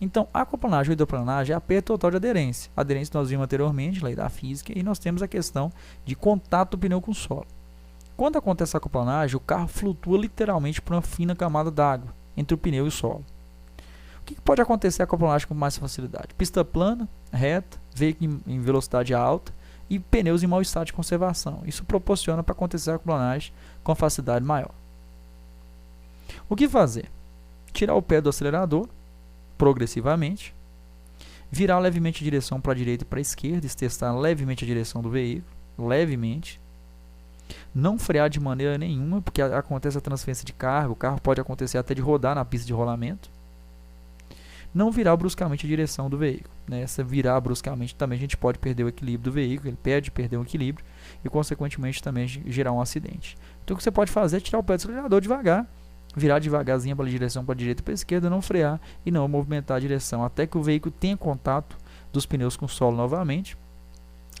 Então, aquaplanagem ou hidroplanagem é a perda total de aderência. A aderência nós vimos anteriormente, lei da física, e nós temos a questão de contato do pneu com o solo. Quando acontece a aquaplanagem, o carro flutua literalmente por uma fina camada d'água entre o pneu e o solo. O que pode acontecer com a aquaplanagem com mais facilidade? Pista plana, reta, veículo em velocidade alta e pneus em mau estado de conservação. Isso proporciona para acontecer a aquaplanagem com facilidade maior. O que fazer? Tirar o pé do acelerador progressivamente, virar levemente a direção para a direita e para a esquerda, e testar levemente a direção do veículo, levemente. Não frear de maneira nenhuma, porque acontece a transferência de carga, o carro pode acontecer até de rodar na pista de rolamento. Não virar bruscamente a direção do veículo, né? Se virar bruscamente também a gente pode perder o equilíbrio do veículo, ele perde perder o equilíbrio e consequentemente também gerar um acidente. Então o que você pode fazer é tirar o pé do acelerador devagar, virar devagarzinho para a direção para a direita e para a esquerda, não frear e não movimentar a direção até que o veículo tenha contato dos pneus com o solo novamente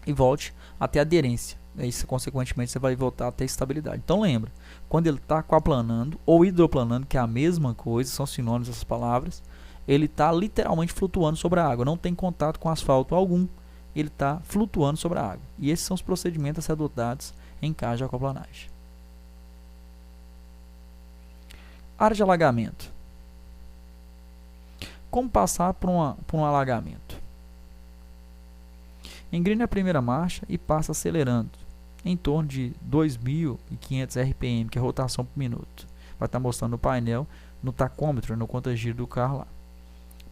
e volte até a aderência. Isso, consequentemente, você vai voltar até a estabilidade. Então lembra, quando ele está aquaplanando ou hidroplanando, que é a mesma coisa, são sinônimos essas palavras, ele está literalmente flutuando sobre a água, não tem contato com asfalto algum, ele está flutuando sobre a água. E esses são os procedimentos a ser adotados em caso de aquaplanagem. Área de alagamento. Como passar por um alagamento? Engrene a primeira marcha e passa acelerando em torno de 2.500 RPM, que é rotação por minuto. Vai estar mostrando no painel, no tacômetro, no conta-giro do carro lá.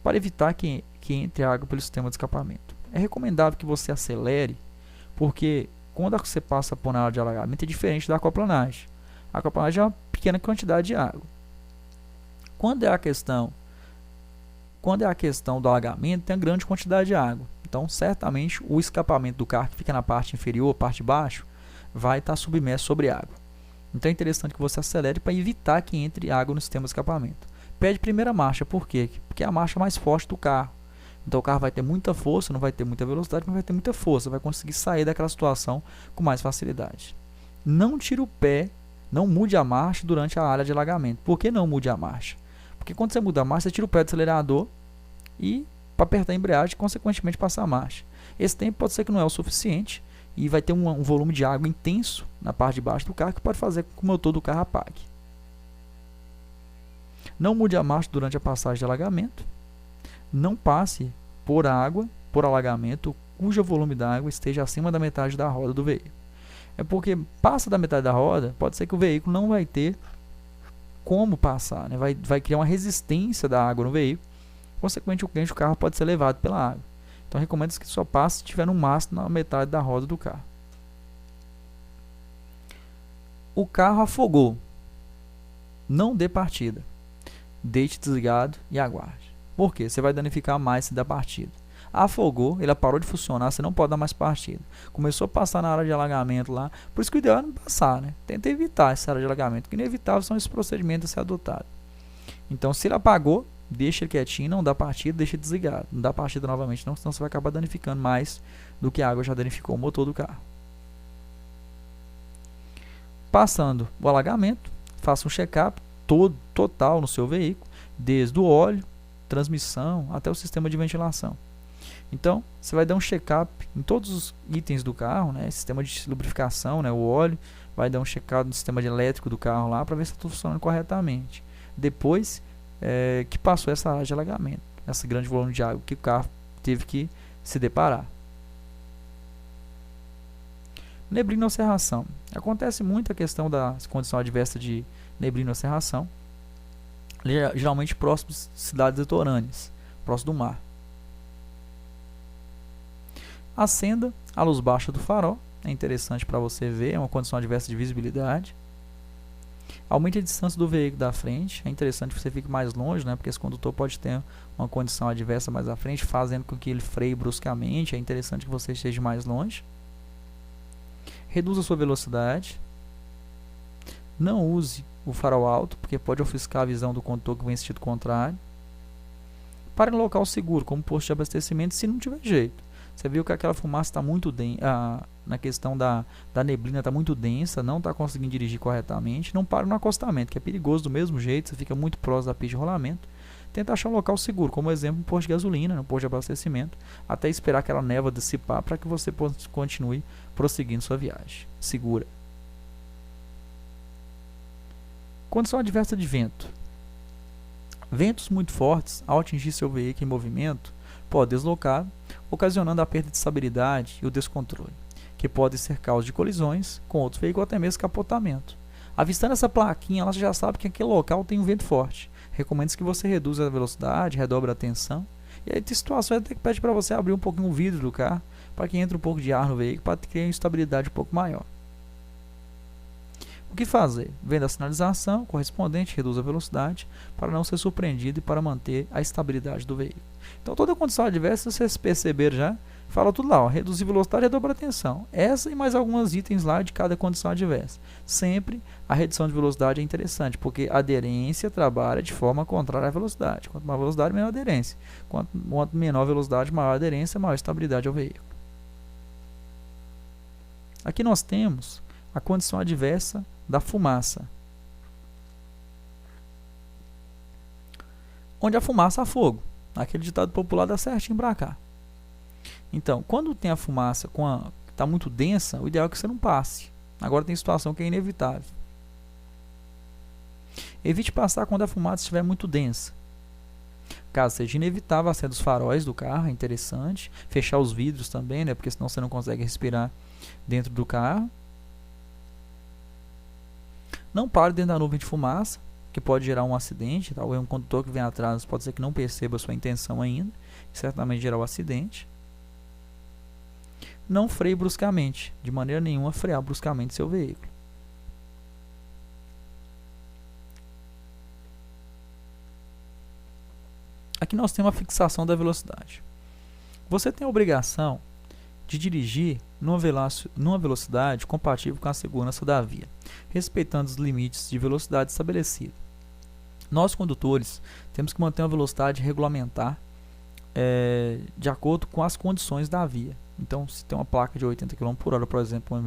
Para evitar que entre água pelo sistema de escapamento. É recomendável que você acelere, porque quando você passa por uma área de alagamento é diferente da aquaplanagem. A aquaplanagem é uma pequena quantidade de água. Quando é a questão do alagamento, tem uma grande quantidade de água. Então, certamente, o escapamento do carro que fica na parte inferior, parte de baixo, vai estar submerso sobre água. Então, é interessante que você acelere para evitar que entre água no sistema de escapamento. Pede primeira marcha, por quê? Porque é a marcha mais forte do carro. Então, o carro vai ter muita força, não vai ter muita velocidade, mas vai ter muita força. Vai conseguir sair daquela situação com mais facilidade. Não tire o pé, não mude a marcha durante a área de alagamento. Por que não mude a marcha? Porque quando você muda a marcha, você tira o pé do acelerador e para apertar a embreagem e consequentemente passar a marcha. Esse tempo pode ser que não é o suficiente e vai ter um volume de água intenso na parte de baixo do carro que pode fazer com que o motor do carro apague. Não mude a marcha durante a passagem de alagamento. Não passe por água, por alagamento, cujo volume da água esteja acima da metade da roda do veículo. É porque passa da metade da roda, pode ser que o veículo não vai ter como passar, né? Vai criar uma resistência da água no veículo, consequentemente o carro pode ser levado pela água. Então recomenda que só passe se estiver no máximo na metade da roda do carro. O carro afogou. Não dê partida. Deixe desligado e aguarde. Por quê? Você vai danificar mais se der partida. Afogou, ele parou de funcionar, você não pode dar mais partida. Começou a passar na área de alagamento lá, por isso que o ideal é não passar, né? Tenta evitar essa área de alagamento, que inevitável são esses procedimentos a ser adotados. Então, se ele apagou, deixa ele quietinho, não dá partida, deixa ele desligado. Não dá partida novamente não, senão você vai acabar danificando mais do que a água já danificou o motor do carro. Passando o alagamento, faça um check-up total no seu veículo, desde o óleo, transmissão, até o sistema de ventilação. Então, você vai dar um check-up em todos os itens do carro, né? Sistema de lubrificação, né? O óleo, vai dar um check-up no sistema elétrico do carro lá, para ver se está tudo funcionando corretamente. Depois que passou essa área de alagamento, esse grande volume de água que o carro teve que se deparar. Neblina ou cerração. Acontece muito a questão da condição adversa de neblina ou cerração, geralmente próximo de cidades litorâneas, próximo do mar. Acenda a luz baixa do farol, é interessante para você ver, é uma condição adversa de visibilidade. Aumente a distância do veículo da frente, é interessante que você fique mais longe, né, porque esse condutor pode ter uma condição adversa mais à frente, fazendo com que ele freie bruscamente, é interessante que você esteja mais longe. Reduza a sua velocidade. Não use o farol alto, porque pode ofuscar a visão do condutor que vem em sentido contrário. Pare em local seguro, como posto de abastecimento, se não tiver jeito. Você viu que aquela fumaça está muito densa, na questão da neblina está muito densa, não está conseguindo dirigir corretamente. Não pare no acostamento, que é perigoso do mesmo jeito, você fica muito próximo da pista de rolamento. Tenta achar um local seguro, como exemplo um posto de gasolina, um posto de abastecimento, até esperar aquela névoa dissipar para que você continue prosseguindo sua viagem segura. Condição adversa de vento. Ventos muito fortes, ao atingir seu veículo em movimento, podem deslocar, ocasionando a perda de estabilidade e o descontrole, que podem ser causa de colisões com outros veículos ou até mesmo capotamento. Avistando essa plaquinha, ela já sabe que aquele local tem um vento forte. Recomendo que você reduza a velocidade, redobre a tensão. E aí tem situações até que pede para você abrir um pouquinho o vidro do carro, para que entre um pouco de ar no veículo, para criar uma estabilidade um pouco maior. O que fazer? Vendo a sinalização correspondente, reduz a velocidade para não ser surpreendido e para manter a estabilidade do veículo. Então toda condição adversa, vocês perceberam já, fala tudo lá, ó, reduzir velocidade e redobrar a tensão. Essa e mais alguns itens lá de cada condição adversa. Sempre a redução de velocidade é interessante, porque a aderência trabalha de forma contrária à velocidade. Quanto maior velocidade, menor aderência. Quanto menor velocidade, maior aderência, maior estabilidade ao veículo. Aqui nós temos a condição adversa da fumaça, onde a fumaça há fogo. Aquele ditado popular dá certinho para cá. Então, quando tem a fumaça está muito densa, o ideal é que você não passe. Agora tem situação que é inevitável. Evite passar quando a fumaça estiver muito densa. Caso seja inevitável, acenda os faróis do carro, é interessante. Fechar os vidros também, né, porque senão você não consegue respirar dentro do carro. Não pare dentro da nuvem de fumaça, que pode gerar um acidente. Talvez um condutor que vem atrás pode ser que não perceba a sua intenção ainda, e certamente gerar um acidente. Não freie bruscamente, de maneira nenhuma frear bruscamente seu veículo. Aqui nós temos a fixação da velocidade. Você tem a obrigação de dirigir numa velocidade compatível com a segurança da via, respeitando os limites de velocidade estabelecidos. Nós, condutores, temos que manter uma velocidade regulamentar de acordo com as condições da via. Então, se tem uma placa de 80 km por hora, por exemplo,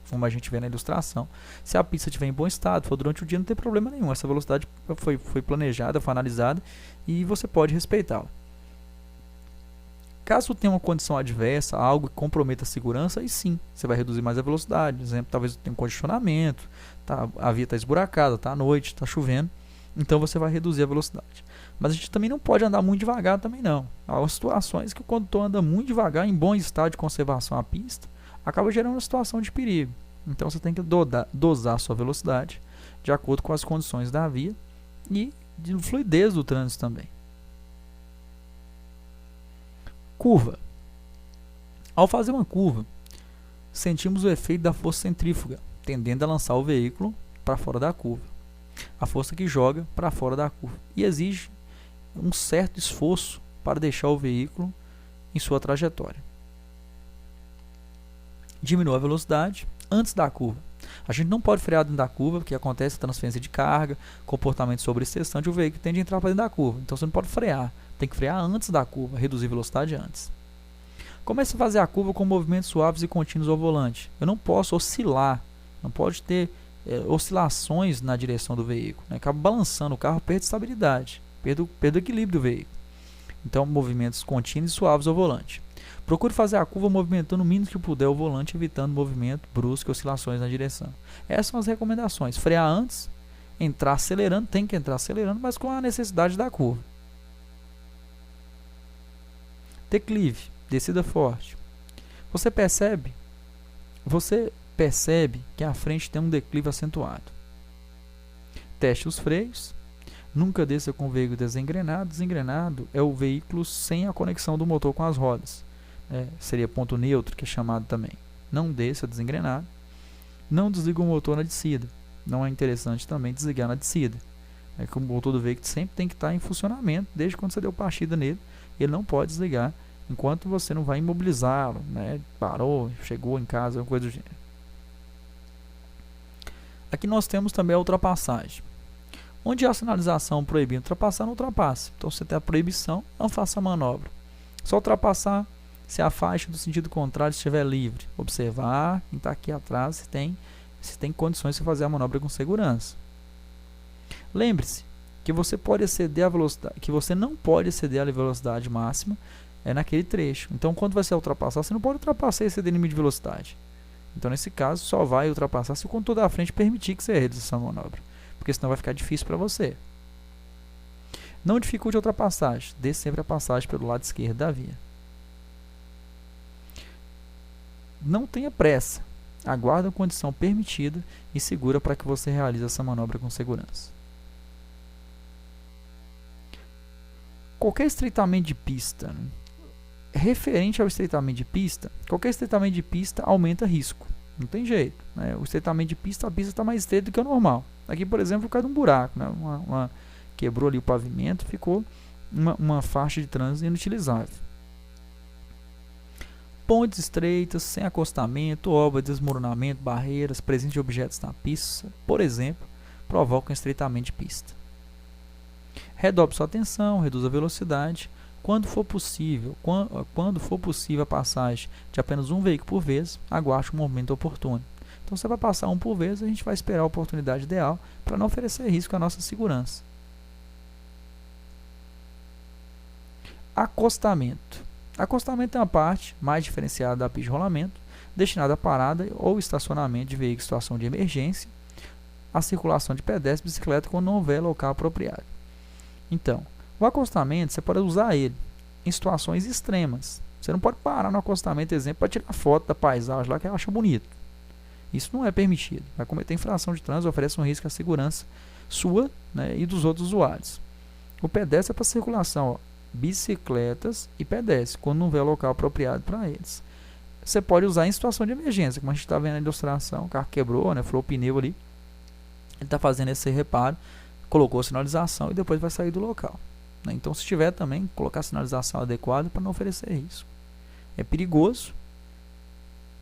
como a gente vê na ilustração, se a pista estiver em bom estado, for durante o dia, não tem problema nenhum. Essa velocidade foi planejada, foi analisada e você pode respeitá-la. Caso tenha uma condição adversa, algo que comprometa a segurança, aí sim, você vai reduzir mais a velocidade. Por exemplo, talvez tenha um congestionamento, a via está esburacada, está à noite, está chovendo, então você vai reduzir a velocidade. Mas a gente também não pode andar muito devagar também não. Há situações que o condutor anda muito devagar, em bom estado de conservação à pista, acaba gerando uma situação de perigo. Então você tem que dosar a sua velocidade de acordo com as condições da via e de fluidez do trânsito também. Curva. Ao fazer uma curva, sentimos o efeito da força centrífuga, tendendo a lançar o veículo para fora da curva. A força que joga para fora da curva. E exige um certo esforço para deixar o veículo em sua trajetória. Diminua a velocidade antes da curva. A gente não pode frear dentro da curva, porque acontece transferência de carga, comportamento sobreexcessante, o veículo tende a entrar para dentro da curva. Então você não pode frear, tem que frear antes da curva, reduzir a velocidade antes. Comece a fazer a curva com movimentos suaves e contínuos ao volante. Eu não posso oscilar, não pode ter oscilações na direção do veículo. Né? Acaba balançando o carro, perde estabilidade, perde o equilíbrio do veículo. Então, movimentos contínuos e suaves ao volante. Procure fazer a curva movimentando o mínimo que puder o volante, evitando movimento brusco e oscilações na direção. Essas são as recomendações. Frear antes, entrar acelerando, tem que entrar acelerando, mas com a necessidade da curva. Declive, descida forte. Você percebe que a frente tem um declive acentuado. Teste os freios. Nunca desça com o veículo desengrenado. Desengrenado é o veículo sem a conexão do motor com as rodas. Seria ponto neutro, que é chamado também. Não desça desengrenado. Não desliga o motor na descida. Não é interessante também desligar na descida. É que o motor do veículo sempre tem que estar em funcionamento, desde quando você deu partida nele. Ele não pode desligar enquanto você não vai imobilizá-lo, né? Parou, chegou em casa, alguma coisa do gênero. Aqui nós temos também a ultrapassagem. Onde há sinalização proibindo ultrapassar, não ultrapasse. Então, se tem a proibição, não faça a manobra. Só ultrapassar se a faixa do sentido contrário estiver livre. Observar quem está aqui atrás, se tem condições de fazer a manobra com segurança. Lembre-se que você pode exceder a velocidade, que você não pode exceder a velocidade máxima naquele trecho. Então, quando você ultrapassar, você não pode ultrapassar e exceder o limite de velocidade. Então, nesse caso, só vai ultrapassar se o condutor da frente permitir que você realize essa manobra, porque senão vai ficar difícil para você. Não dificulte a ultrapassagem, dê sempre a passagem pelo lado esquerdo da via. Não tenha pressa, aguarde a condição permitida e segura para que você realize essa manobra com segurança. Qualquer estreitamento de pista, referente ao estreitamento de pista, qualquer estreitamento de pista aumenta risco. Não tem jeito. Né? O estreitamento de pista, a pista está mais estreita do que o normal. Aqui, por exemplo, por causa de um buraco. Né? Quebrou ali o pavimento, ficou uma faixa de trânsito inutilizável. Pontes estreitas, sem acostamento, obra de desmoronamento, barreiras, presença de objetos na pista, por exemplo, provocam estreitamento de pista. Redobre sua atenção, reduza a velocidade. Quando for possível a passagem de apenas um veículo por vez, aguarde um momento oportuno. Então, você vai passar um por vez, a gente vai esperar a oportunidade ideal para não oferecer risco à nossa segurança. Acostamento. Acostamento é uma parte mais diferenciada da pista de rolamento, destinada à parada ou estacionamento de veículos em situação de emergência, a circulação de pedestres e bicicleta quando não houver local apropriado. Então, o acostamento, você pode usar ele em situações extremas. Você não pode parar no acostamento, exemplo, para tirar foto da paisagem lá que acha bonito. Isso não é permitido. Vai cometer infração de trânsito, oferece um risco à segurança sua, né, e dos outros usuários. O pedestre é para circulação, ó, bicicletas e pedestres, quando não houver local apropriado para eles. Você pode usar em situação de emergência, como a gente está vendo na ilustração, o carro quebrou, né, furou o pneu ali. Ele está fazendo esse reparo, colocou a sinalização e depois vai sair do local. Então, se tiver também, colocar a sinalização adequada para não oferecer risco. É perigoso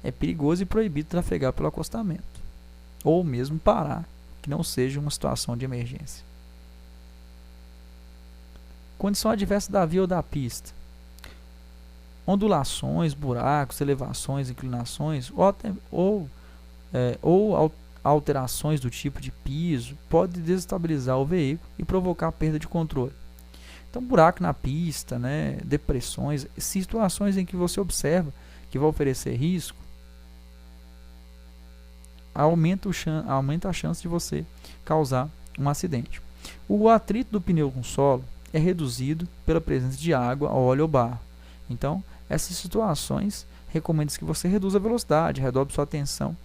e proibido trafegar pelo acostamento. Ou mesmo parar, que não seja uma situação de emergência. Condição adversa da via ou da pista. Ondulações, buracos, elevações, inclinações ou alterações do tipo de piso pode desestabilizar o veículo e provocar perda de controle. Então, buraco na pista, né, depressões, situações em que você observa que vai oferecer risco, aumenta a chance de você causar um acidente. O atrito do pneu com o solo é reduzido pela presença de água, óleo ou barro. Então, essas situações, recomenda-se que você reduza a velocidade, redobre sua atenção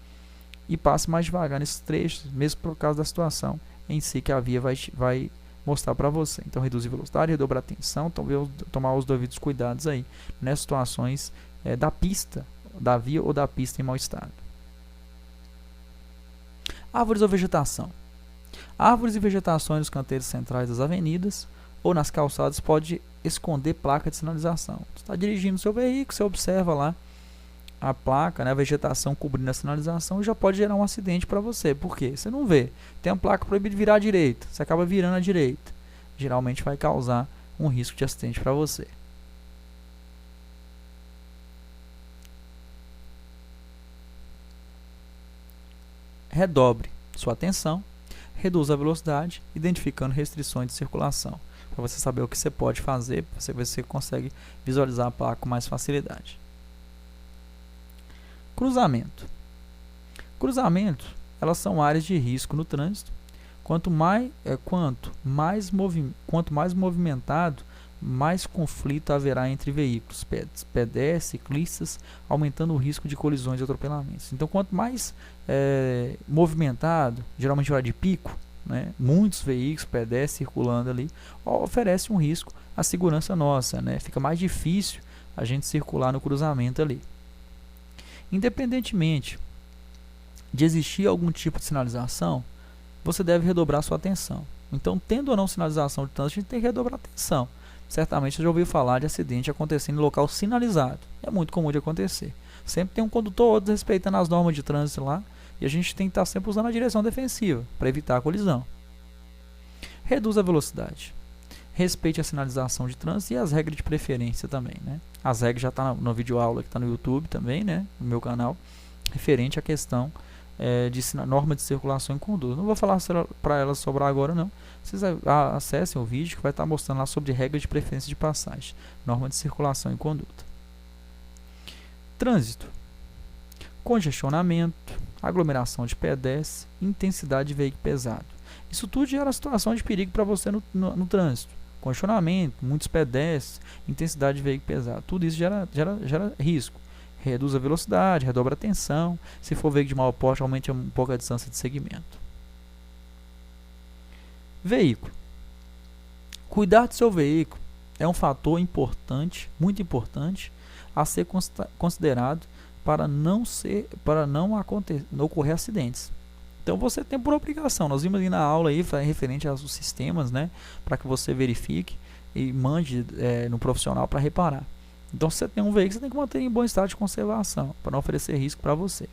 e passe mais devagar nesses trechos, mesmo por causa da situação em si que a via vai mostrar para você. Então, reduzir a velocidade, redobrar a atenção, tomar os devidos cuidados aí, nessas situações da pista, da via ou da pista em mau estado. Árvores ou vegetação. Árvores e vegetações nos canteiros centrais das avenidas ou nas calçadas pode esconder placa de sinalização. Você está dirigindo seu veículo, você observa lá a placa, né, a vegetação cobrindo a sinalização, já pode gerar um acidente para você. Por quê? Você não vê. Tem uma placa proibida de virar à direita, você acaba virando à direita. Geralmente vai causar um risco de acidente para você. Redobre sua atenção, reduza a velocidade, identificando restrições de circulação. Para você saber o que você pode fazer, você consegue visualizar a placa com mais facilidade. Cruzamento. Cruzamento, elas são áreas de risco no trânsito. Quanto mais movimentado, mais conflito haverá entre veículos, pedestres, ciclistas, aumentando o risco de colisões e atropelamentos. Então, quanto mais movimentado, geralmente hora de pico, né, muitos veículos, pedestres circulando ali, oferece um risco à segurança nossa, né? Fica mais difícil a gente circular no cruzamento ali. Independentemente de existir algum tipo de sinalização, você deve redobrar sua atenção. Então, tendo ou não sinalização de trânsito, a gente tem que redobrar a atenção. Certamente você já ouviu falar de acidente acontecendo em local sinalizado. É muito comum de acontecer. Sempre tem um condutor ou outro respeitando as normas de trânsito lá, e a gente tem que estar sempre usando a direção defensiva para evitar a colisão. Reduza a velocidade. Respeite a sinalização de trânsito e as regras de preferência também, né? As regras já estão no vídeo aula que está no YouTube também, né? No meu canal, referente à questão de norma de circulação e conduta. Não vou falar para elas sobre agora não. Vocês acessem o vídeo que vai estar mostrando lá sobre regras de preferência de passagem, norma de circulação e conduta. Trânsito. Congestionamento, aglomeração de pedestres, intensidade de veículo pesado. Isso tudo gera situação de perigo para você no trânsito. Congestionamento, muitos pedestres, intensidade de veículo pesado. Tudo isso gera risco. Reduz a velocidade, redobra a tensão. Se for veículo de mau porte, aumente um pouco a distância de segmento. Veículo. Cuidar do seu veículo é um fator importante, muito importante, a ser considerado para não ocorrer acidentes. Então você tem por obrigação, nós vimos ali na aula aí, referente aos sistemas, né, para que você verifique e mande no profissional para reparar. Então, se você tem um veículo, você tem que manter em bom estado de conservação, para não oferecer risco para você.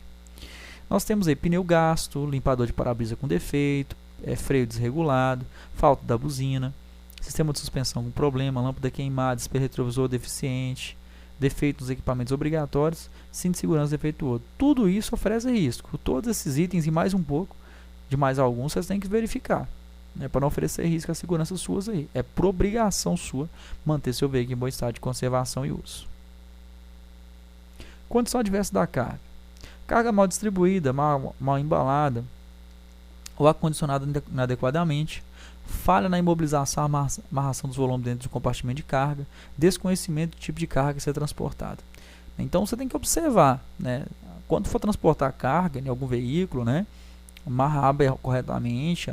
Nós temos aí pneu gasto, limpador de para-brisa com defeito, freio desregulado, falta da buzina, sistema de suspensão com problema, lâmpada queimada, espelho retrovisor deficiente, defeito nos equipamentos obrigatórios, cinto de segurança defeituoso. Tudo isso oferece risco. Todos esses itens e mais um pouco, de mais alguns, vocês têm que verificar, né, para não oferecer risco às seguranças suas aí. É por obrigação sua manter seu veículo em bom estado de conservação e uso. Condição adversa da carga. Carga mal distribuída, mal embalada ou acondicionada inadequadamente, falha na imobilização, amarração dos volumes dentro do compartimento de carga, desconhecimento do tipo de carga a ser transportada. Então você tem que observar, né, quando for transportar carga em algum veículo, né, amarrar corretamente,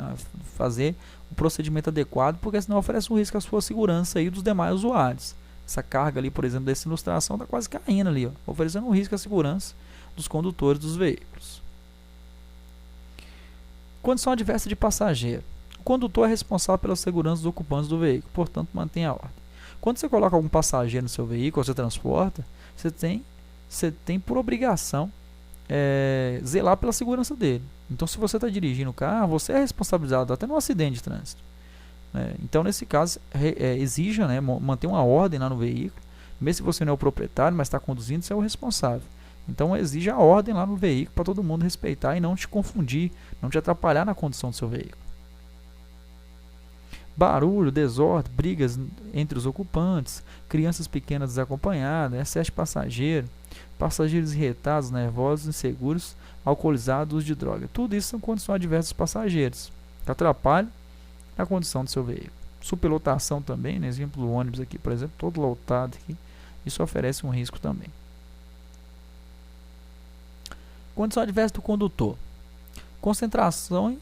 fazer o procedimento adequado, porque senão oferece um risco à sua segurança e dos demais usuários. Essa carga ali, por exemplo, dessa ilustração está quase caindo ali, ó, oferecendo um risco à segurança dos condutores dos veículos. Condição adversa de passageiro. O condutor é responsável pela segurança dos ocupantes do veículo, portanto, mantenha a ordem. Quando você coloca algum passageiro no seu veículo, ou você transporta, você tem por obrigação zelar pela segurança dele. Então, se você está dirigindo o carro, você é responsabilizado até no acidente de trânsito. Então, nesse caso, exija, né, manter uma ordem lá no veículo. Mesmo se você não é o proprietário, mas está conduzindo, você é o responsável. Então, exija a ordem lá no veículo para todo mundo respeitar e não te confundir, não te atrapalhar na condução do seu veículo. Barulho, desordem, brigas entre os ocupantes, crianças pequenas desacompanhadas, excesso de passageiro, passageiros irritados, nervosos, inseguros, alcoolizados, uso de droga. Tudo isso são condições adversas dos passageiros, que atrapalham a condição do seu veículo. Superlotação também, né? Exemplo do ônibus aqui, por exemplo, todo lotado aqui, isso oferece um risco também. Condição adversa do condutor. Concentração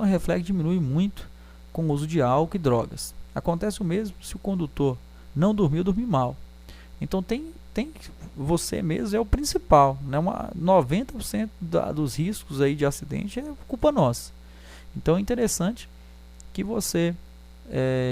e reflexo diminui muito com o uso de álcool e drogas. Acontece o mesmo se o condutor não dormiu, dormir mal. Então tem você mesmo é o principal, né? 90% dos riscos aí de acidente é culpa nossa. Então é interessante que você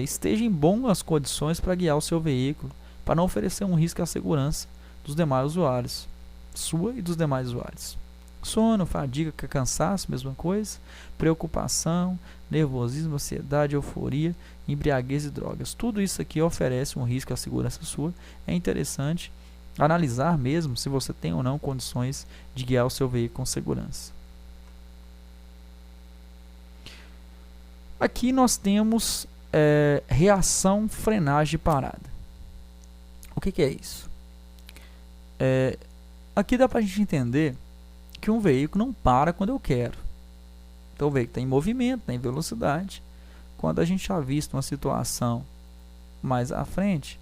esteja em boas condições para guiar o seu veículo, para não oferecer um risco à segurança dos demais usuários, sua e dos demais usuários. Sono, fadiga, cansaço, mesma coisa, preocupação, nervosismo, ansiedade, euforia, embriaguez e drogas. Tudo isso aqui oferece um risco à segurança sua. É interessante analisar mesmo se você tem ou não condições de guiar o seu veículo com segurança. Aqui nós temos reação, frenagem e parada. O que é isso? Aqui dá para a gente entender que um veículo não para quando eu quero. Então o veículo está em movimento, está em velocidade. Quando a gente já visto uma situação mais à frente,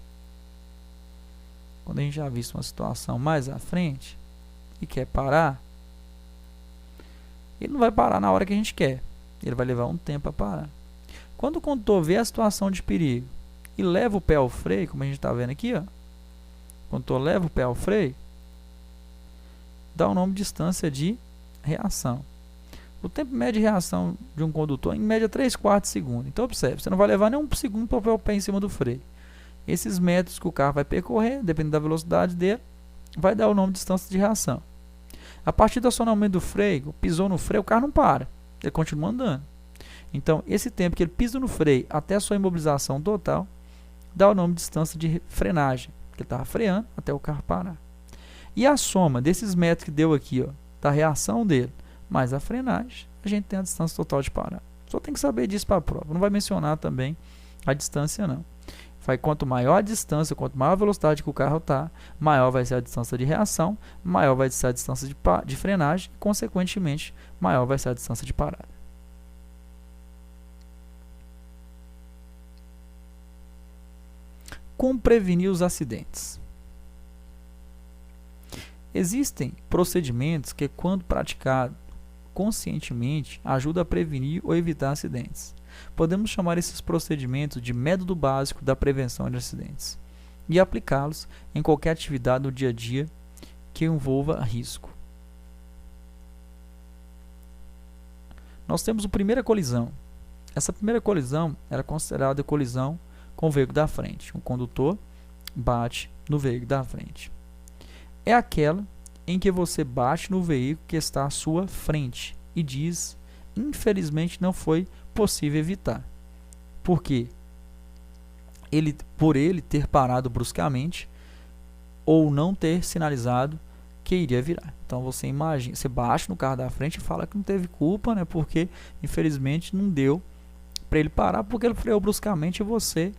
e quer parar, ele não vai parar na hora que a gente quer. Ele vai levar um tempo para parar. Quando o condutor vê a situação de perigo e leva o pé ao freio, como a gente está vendo aqui, ó, o condutor leva o pé ao freio, dá o nome de distância de reação. O tempo médio de reação de um condutor é em média 3/4 de segundo. Então observe, você não vai levar nem um segundo para pôr o pé em cima do freio. Esses metros que o carro vai percorrer, dependendo da velocidade dele, vai dar o nome de distância de reação. A partir do acionamento do freio, pisou no freio, o carro não para, ele continua andando. Então, esse tempo que ele pisa no freio até a sua imobilização total, dá o nome de distância de frenagem, porque ele estava freando até o carro parar. E a soma desses metros que deu aqui, ó, da reação dele, mais a frenagem, a gente tem a distância total de parar. Só tem que saber disso para a prova. Não vai mencionar também a distância, não. Quanto maior a distância, quanto maior a velocidade que o carro está, maior vai ser a distância de reação, maior vai ser a distância de frenagem, e, consequentemente, maior vai ser a distância de parada. Como prevenir os acidentes? Existem procedimentos que, quando praticados conscientemente, ajudam a prevenir ou evitar acidentes. Podemos chamar esses procedimentos de método básico da prevenção de acidentes e aplicá-los em qualquer atividade do dia a dia que envolva risco. Nós temos a primeira colisão. Essa primeira colisão era considerada colisão com o veículo da frente. Um condutor bate no veículo da frente. É aquela em que você bate no veículo que está à sua frente e diz, infelizmente não foi possível evitar. Por quê? Por ele ter parado bruscamente ou não ter sinalizado que iria virar. Então você imagina, você bate no carro da frente e fala que não teve culpa, né? Porque infelizmente não deu para ele parar porque ele freou bruscamente e você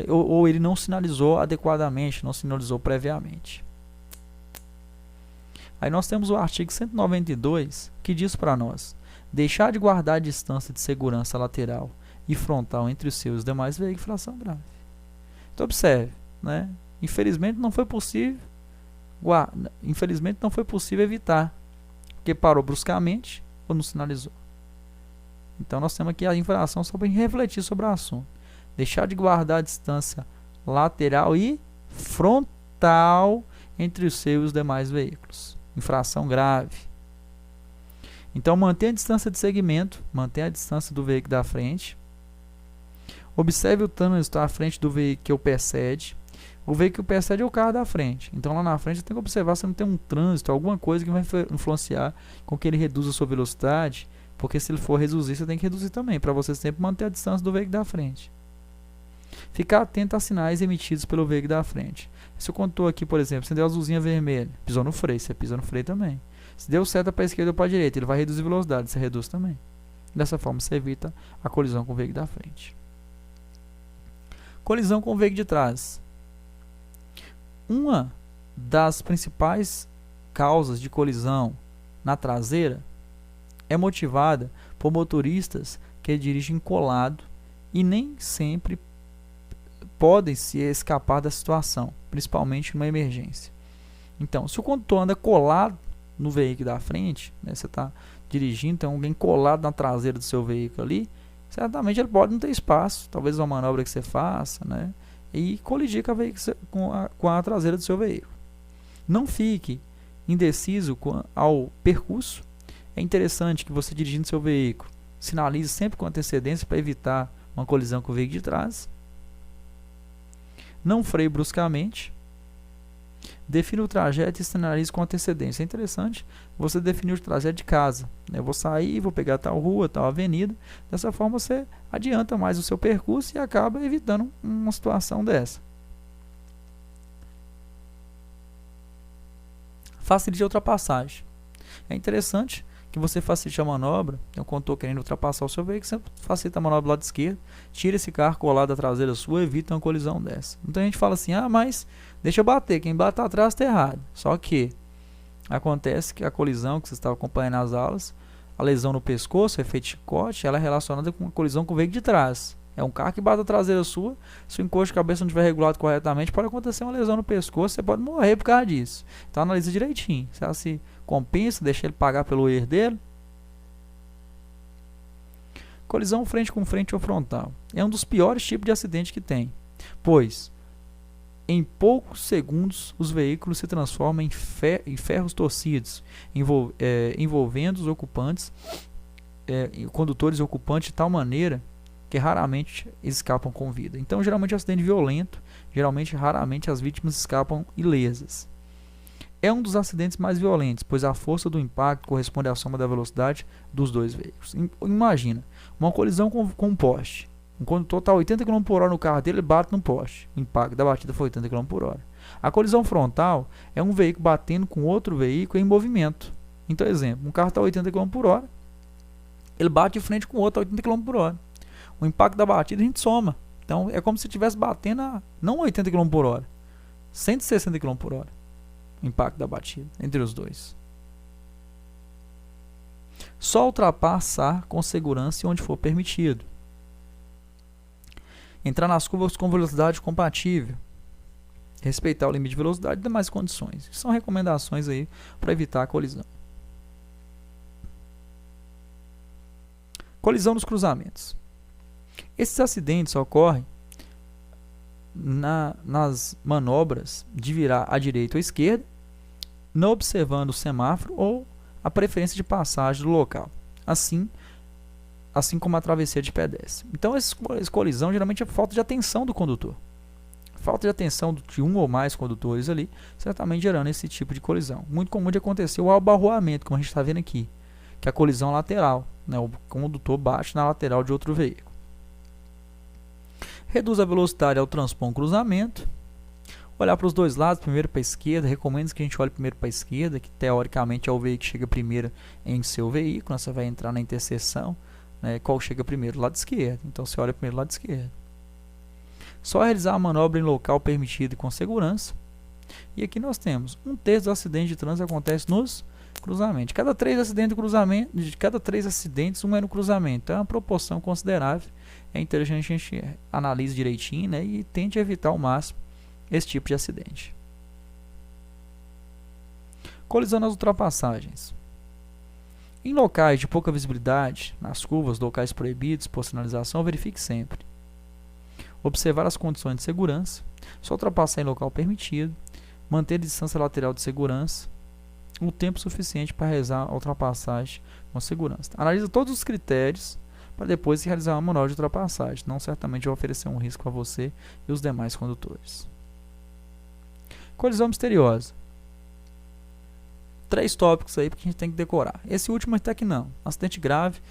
ou ele não sinalizou adequadamente, não sinalizou previamente. Aí nós temos o artigo 192 que diz para nós: deixar de guardar a distância de segurança lateral e frontal entre os seus demais veículos, infração grave. Então observe, né? Infelizmente não foi possível evitar, porque parou bruscamente ou não sinalizou. Então nós temos aqui a infração só para refletir sobre o assunto. Deixar de guardar a distância lateral e frontal entre os seus e os demais veículos. Infração grave. Então mantenha a distância de segmento, mantenha a distância do veículo da frente. Observe o trânsito à frente do veículo que o precede. O veículo que precede é o carro da frente. Então lá na frente você tem que observar se não tem um trânsito, alguma coisa que vai influenciar com que ele reduza a sua velocidade, porque se ele for reduzir, você tem que reduzir também, para você sempre manter a distância do veículo da frente. Ficar atento a sinais emitidos pelo veículo da frente. Se eu contou aqui, por exemplo, se deu a azulzinha vermelha, pisou no freio, você pisa no freio também. Se deu seta para a esquerda ou para a direita, ele vai reduzir a velocidade, você reduz também. Dessa forma, você evita a colisão com o veículo da frente. Colisão com o veículo de trás. Uma das principais causas de colisão na traseira é motivada por motoristas que dirigem colado e nem sempre podem se escapar da situação, principalmente numa emergência. Então, se o condutor anda colado no veículo da frente, né, você está dirigindo, tem alguém colado na traseira do seu veículo ali, certamente ele pode não ter espaço, talvez uma manobra que você faça, né, e colidir com a traseira do seu veículo. Não fique indeciso ao percurso. É interessante que você, dirigindo seu veículo, sinalize sempre com antecedência para evitar uma colisão com o veículo de trás. Não freie bruscamente. Defina o trajeto e sinalize com antecedência. É interessante você definir o trajeto de casa. Eu vou sair, vou pegar tal rua, tal avenida. Dessa forma você adianta mais o seu percurso e acaba evitando uma situação dessa. Facilite a ultrapassagem. É interessante que você facilite a manobra. Então, quando estou querendo ultrapassar o seu veículo, você facilita a manobra do lado esquerdo, tira esse carro colado da traseira sua, evita uma colisão dessa. Então a gente fala assim, mas deixa eu bater, quem bate atrás está errado. Só que acontece que a colisão que você estava acompanhando nas aulas, a lesão no pescoço, o efeito chicote, ela é relacionada com a colisão com o veículo de trás. É um carro que bate a traseira sua, se o encosto de cabeça não estiver regulado corretamente, pode acontecer uma lesão no pescoço, você pode morrer por causa disso. Então analisa direitinho, se ela se compensa, deixa ele pagar pelo erro dele. Colisão frente com frente ou frontal. É um dos piores tipos de acidente que tem, pois em poucos segundos os veículos se transformam em ferros torcidos, envolvendo os ocupantes, condutores e ocupantes de tal maneira que raramente escapam com vida. Então, geralmente é um acidente violento, raramente as vítimas escapam ilesas. É um dos acidentes mais violentos, pois a força do impacto corresponde à soma da velocidade dos dois veículos. Imagina, uma colisão com um poste. Um condutor está a 80 km por hora no carro dele, ele bate no poste. O impacto da batida foi 80 km por hora. A colisão frontal é um veículo batendo com outro veículo em movimento. Então, exemplo, um carro está a 80 km por hora, ele bate de frente com o outro a 80 km por hora. O impacto da batida a gente soma. Então, é como se estivesse batendo não 80 km por hora, 160 km por hora. O impacto da batida entre os dois. Só ultrapassar com segurança onde for permitido. Entrar nas curvas com velocidade compatível. Respeitar o limite de velocidade e demais condições. São recomendações aí para evitar a colisão. Colisão nos cruzamentos. Esses acidentes ocorrem nas manobras de virar à direita ou à esquerda, não observando o semáforo ou a preferência de passagem do local, assim como a travessia de pedestre. Então, essa colisão geralmente é falta de atenção do condutor. Falta de atenção de um ou mais condutores ali, certamente gerando esse tipo de colisão. Muito comum de acontecer o abarroamento, como a gente está vendo aqui, que é a colisão lateral, né? O condutor bate na lateral de outro veículo. Reduz a velocidade ao transpor um cruzamento. Olhar para os dois lados, primeiro para a esquerda. Recomendo que a gente olhe primeiro para a esquerda, que teoricamente é o veículo que chega primeiro em seu veículo. Né? Você vai entrar na interseção, né? Qual chega primeiro? Lado esquerdo. Então você olha primeiro lado esquerdo. Só realizar a manobra em local permitido e com segurança. E aqui nós temos 1/3 dos acidentes de trânsito acontece nos cruzamentos. De cada 3 acidentes, um é no cruzamento. Então é uma proporção considerável. É interessante a gente analise direitinho, né, e tente evitar ao máximo esse tipo de acidente. Colisão nas ultrapassagens. Em locais de pouca visibilidade, nas curvas, locais proibidos por sinalização, verifique sempre. Observar as condições de segurança, só ultrapassar em local permitido, manter a distância lateral de segurança, o tempo suficiente para realizar a ultrapassagem com segurança. Analisa todos os critérios para depois realizar uma manobra de ultrapassagem. Não certamente vai oferecer um risco a você e os demais condutores. Colisão misteriosa. 3 tópicos aí que a gente tem que decorar. Esse último até que não. Acidente grave,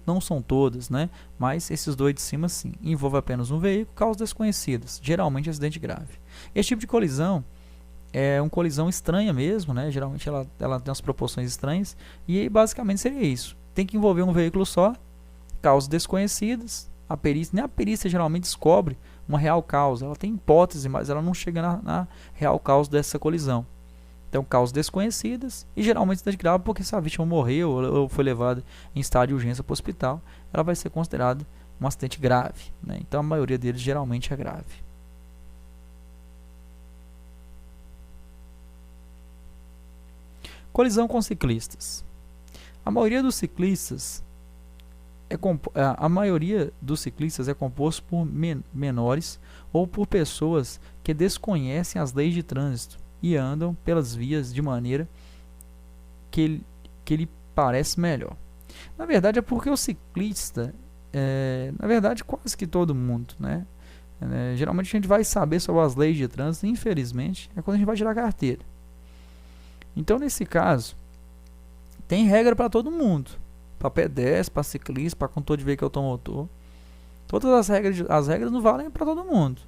não são todas, né? Mas esses dois de cima sim. Envolve apenas um veículo, causas desconhecidas. Geralmente acidente grave. Esse tipo de colisão é uma colisão estranha mesmo, né? Geralmente ela tem umas proporções estranhas. E aí, basicamente seria isso. Tem que envolver um veículo só, causas desconhecidas. Nem a perícia geralmente descobre uma real causa. Ela tem hipótese, mas ela não chega na real causa dessa colisão. Então, causas desconhecidas e geralmente acidente grave, porque se a vítima morreu ou foi levada em estado de urgência para o hospital, ela vai ser considerada um acidente grave, né? Então, a maioria deles geralmente é grave. Colisão com ciclistas. A maioria dos ciclistas a maioria dos ciclistas é composto por menores ou por pessoas que desconhecem as leis de trânsito e andam pelas vias de maneira que lhe parece melhor. Na verdade, é porque o ciclista, na verdade, quase que todo mundo, né? Geralmente a gente vai saber sobre as leis de trânsito, infelizmente, é quando a gente vai tirar a carteira. Então, nesse caso, tem regra para todo mundo. Para pedestre, para ciclista, para condutor de veículo automotor. Todas as regras não valem para todo mundo.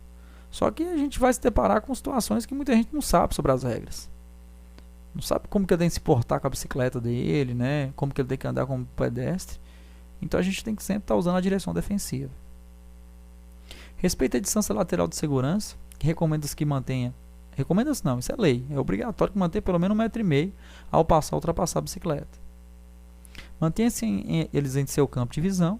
Só que a gente vai se deparar com situações que muita gente não sabe sobre as regras. Não sabe como que ele tem que se portar com a bicicleta dele, né? Como que ele tem que andar como pedestre. Então a gente tem que sempre estar usando a direção defensiva. Respeita a distância lateral de segurança, que recomenda-se que mantenha. Recomenda-se não, isso é lei. É obrigatório que mantenha pelo menos 1,5 m ao ultrapassar a bicicleta. Mantenha-se eles em seu campo de visão.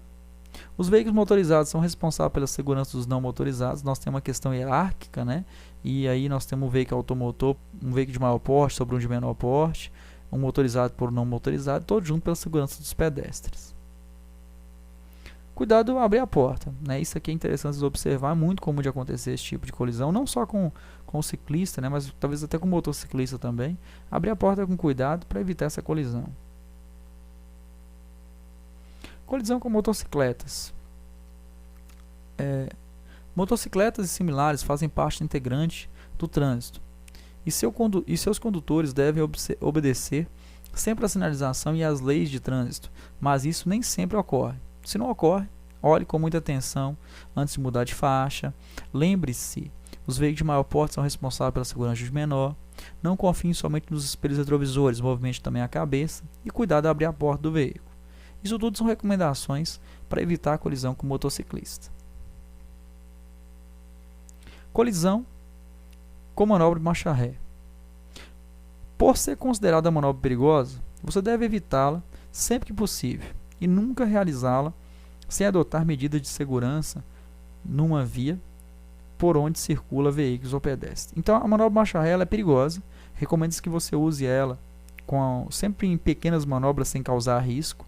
Os veículos motorizados são responsáveis pela segurança dos não motorizados. Nós temos uma questão hierárquica, né? E aí nós temos um veículo automotor, um veículo de maior porte sobre um de menor porte, um motorizado por um não motorizado, todos juntos pela segurança dos pedestres. Cuidado ao abrir a porta, né? Isso aqui é interessante observar, é muito comum de acontecer esse tipo de colisão, não só com o ciclista, né? Mas talvez até com o motociclista também. Abrir a porta com cuidado para evitar essa colisão. Colisão com motocicletas. Motocicletas e similares fazem parte integrante do trânsito e seus condutores devem obedecer sempre à sinalização e às leis de trânsito, mas isso nem sempre ocorre. Se não ocorre, olhe com muita atenção antes de mudar de faixa. Lembre-se, os veículos de maior porte são responsáveis pela segurança de menor. Não confie somente nos espelhos retrovisores, movimente também a cabeça e cuidado ao abrir a porta do veículo. Isso tudo são recomendações para evitar a colisão com o motociclista. Colisão com manobra de marcha ré. Por ser considerada manobra perigosa, você deve evitá-la sempre que possível e nunca realizá-la sem adotar medidas de segurança numa via por onde circula veículos ou pedestres. Então, a manobra de marcha ré ela é perigosa. Recomendo que você use ela sempre em pequenas manobras sem causar risco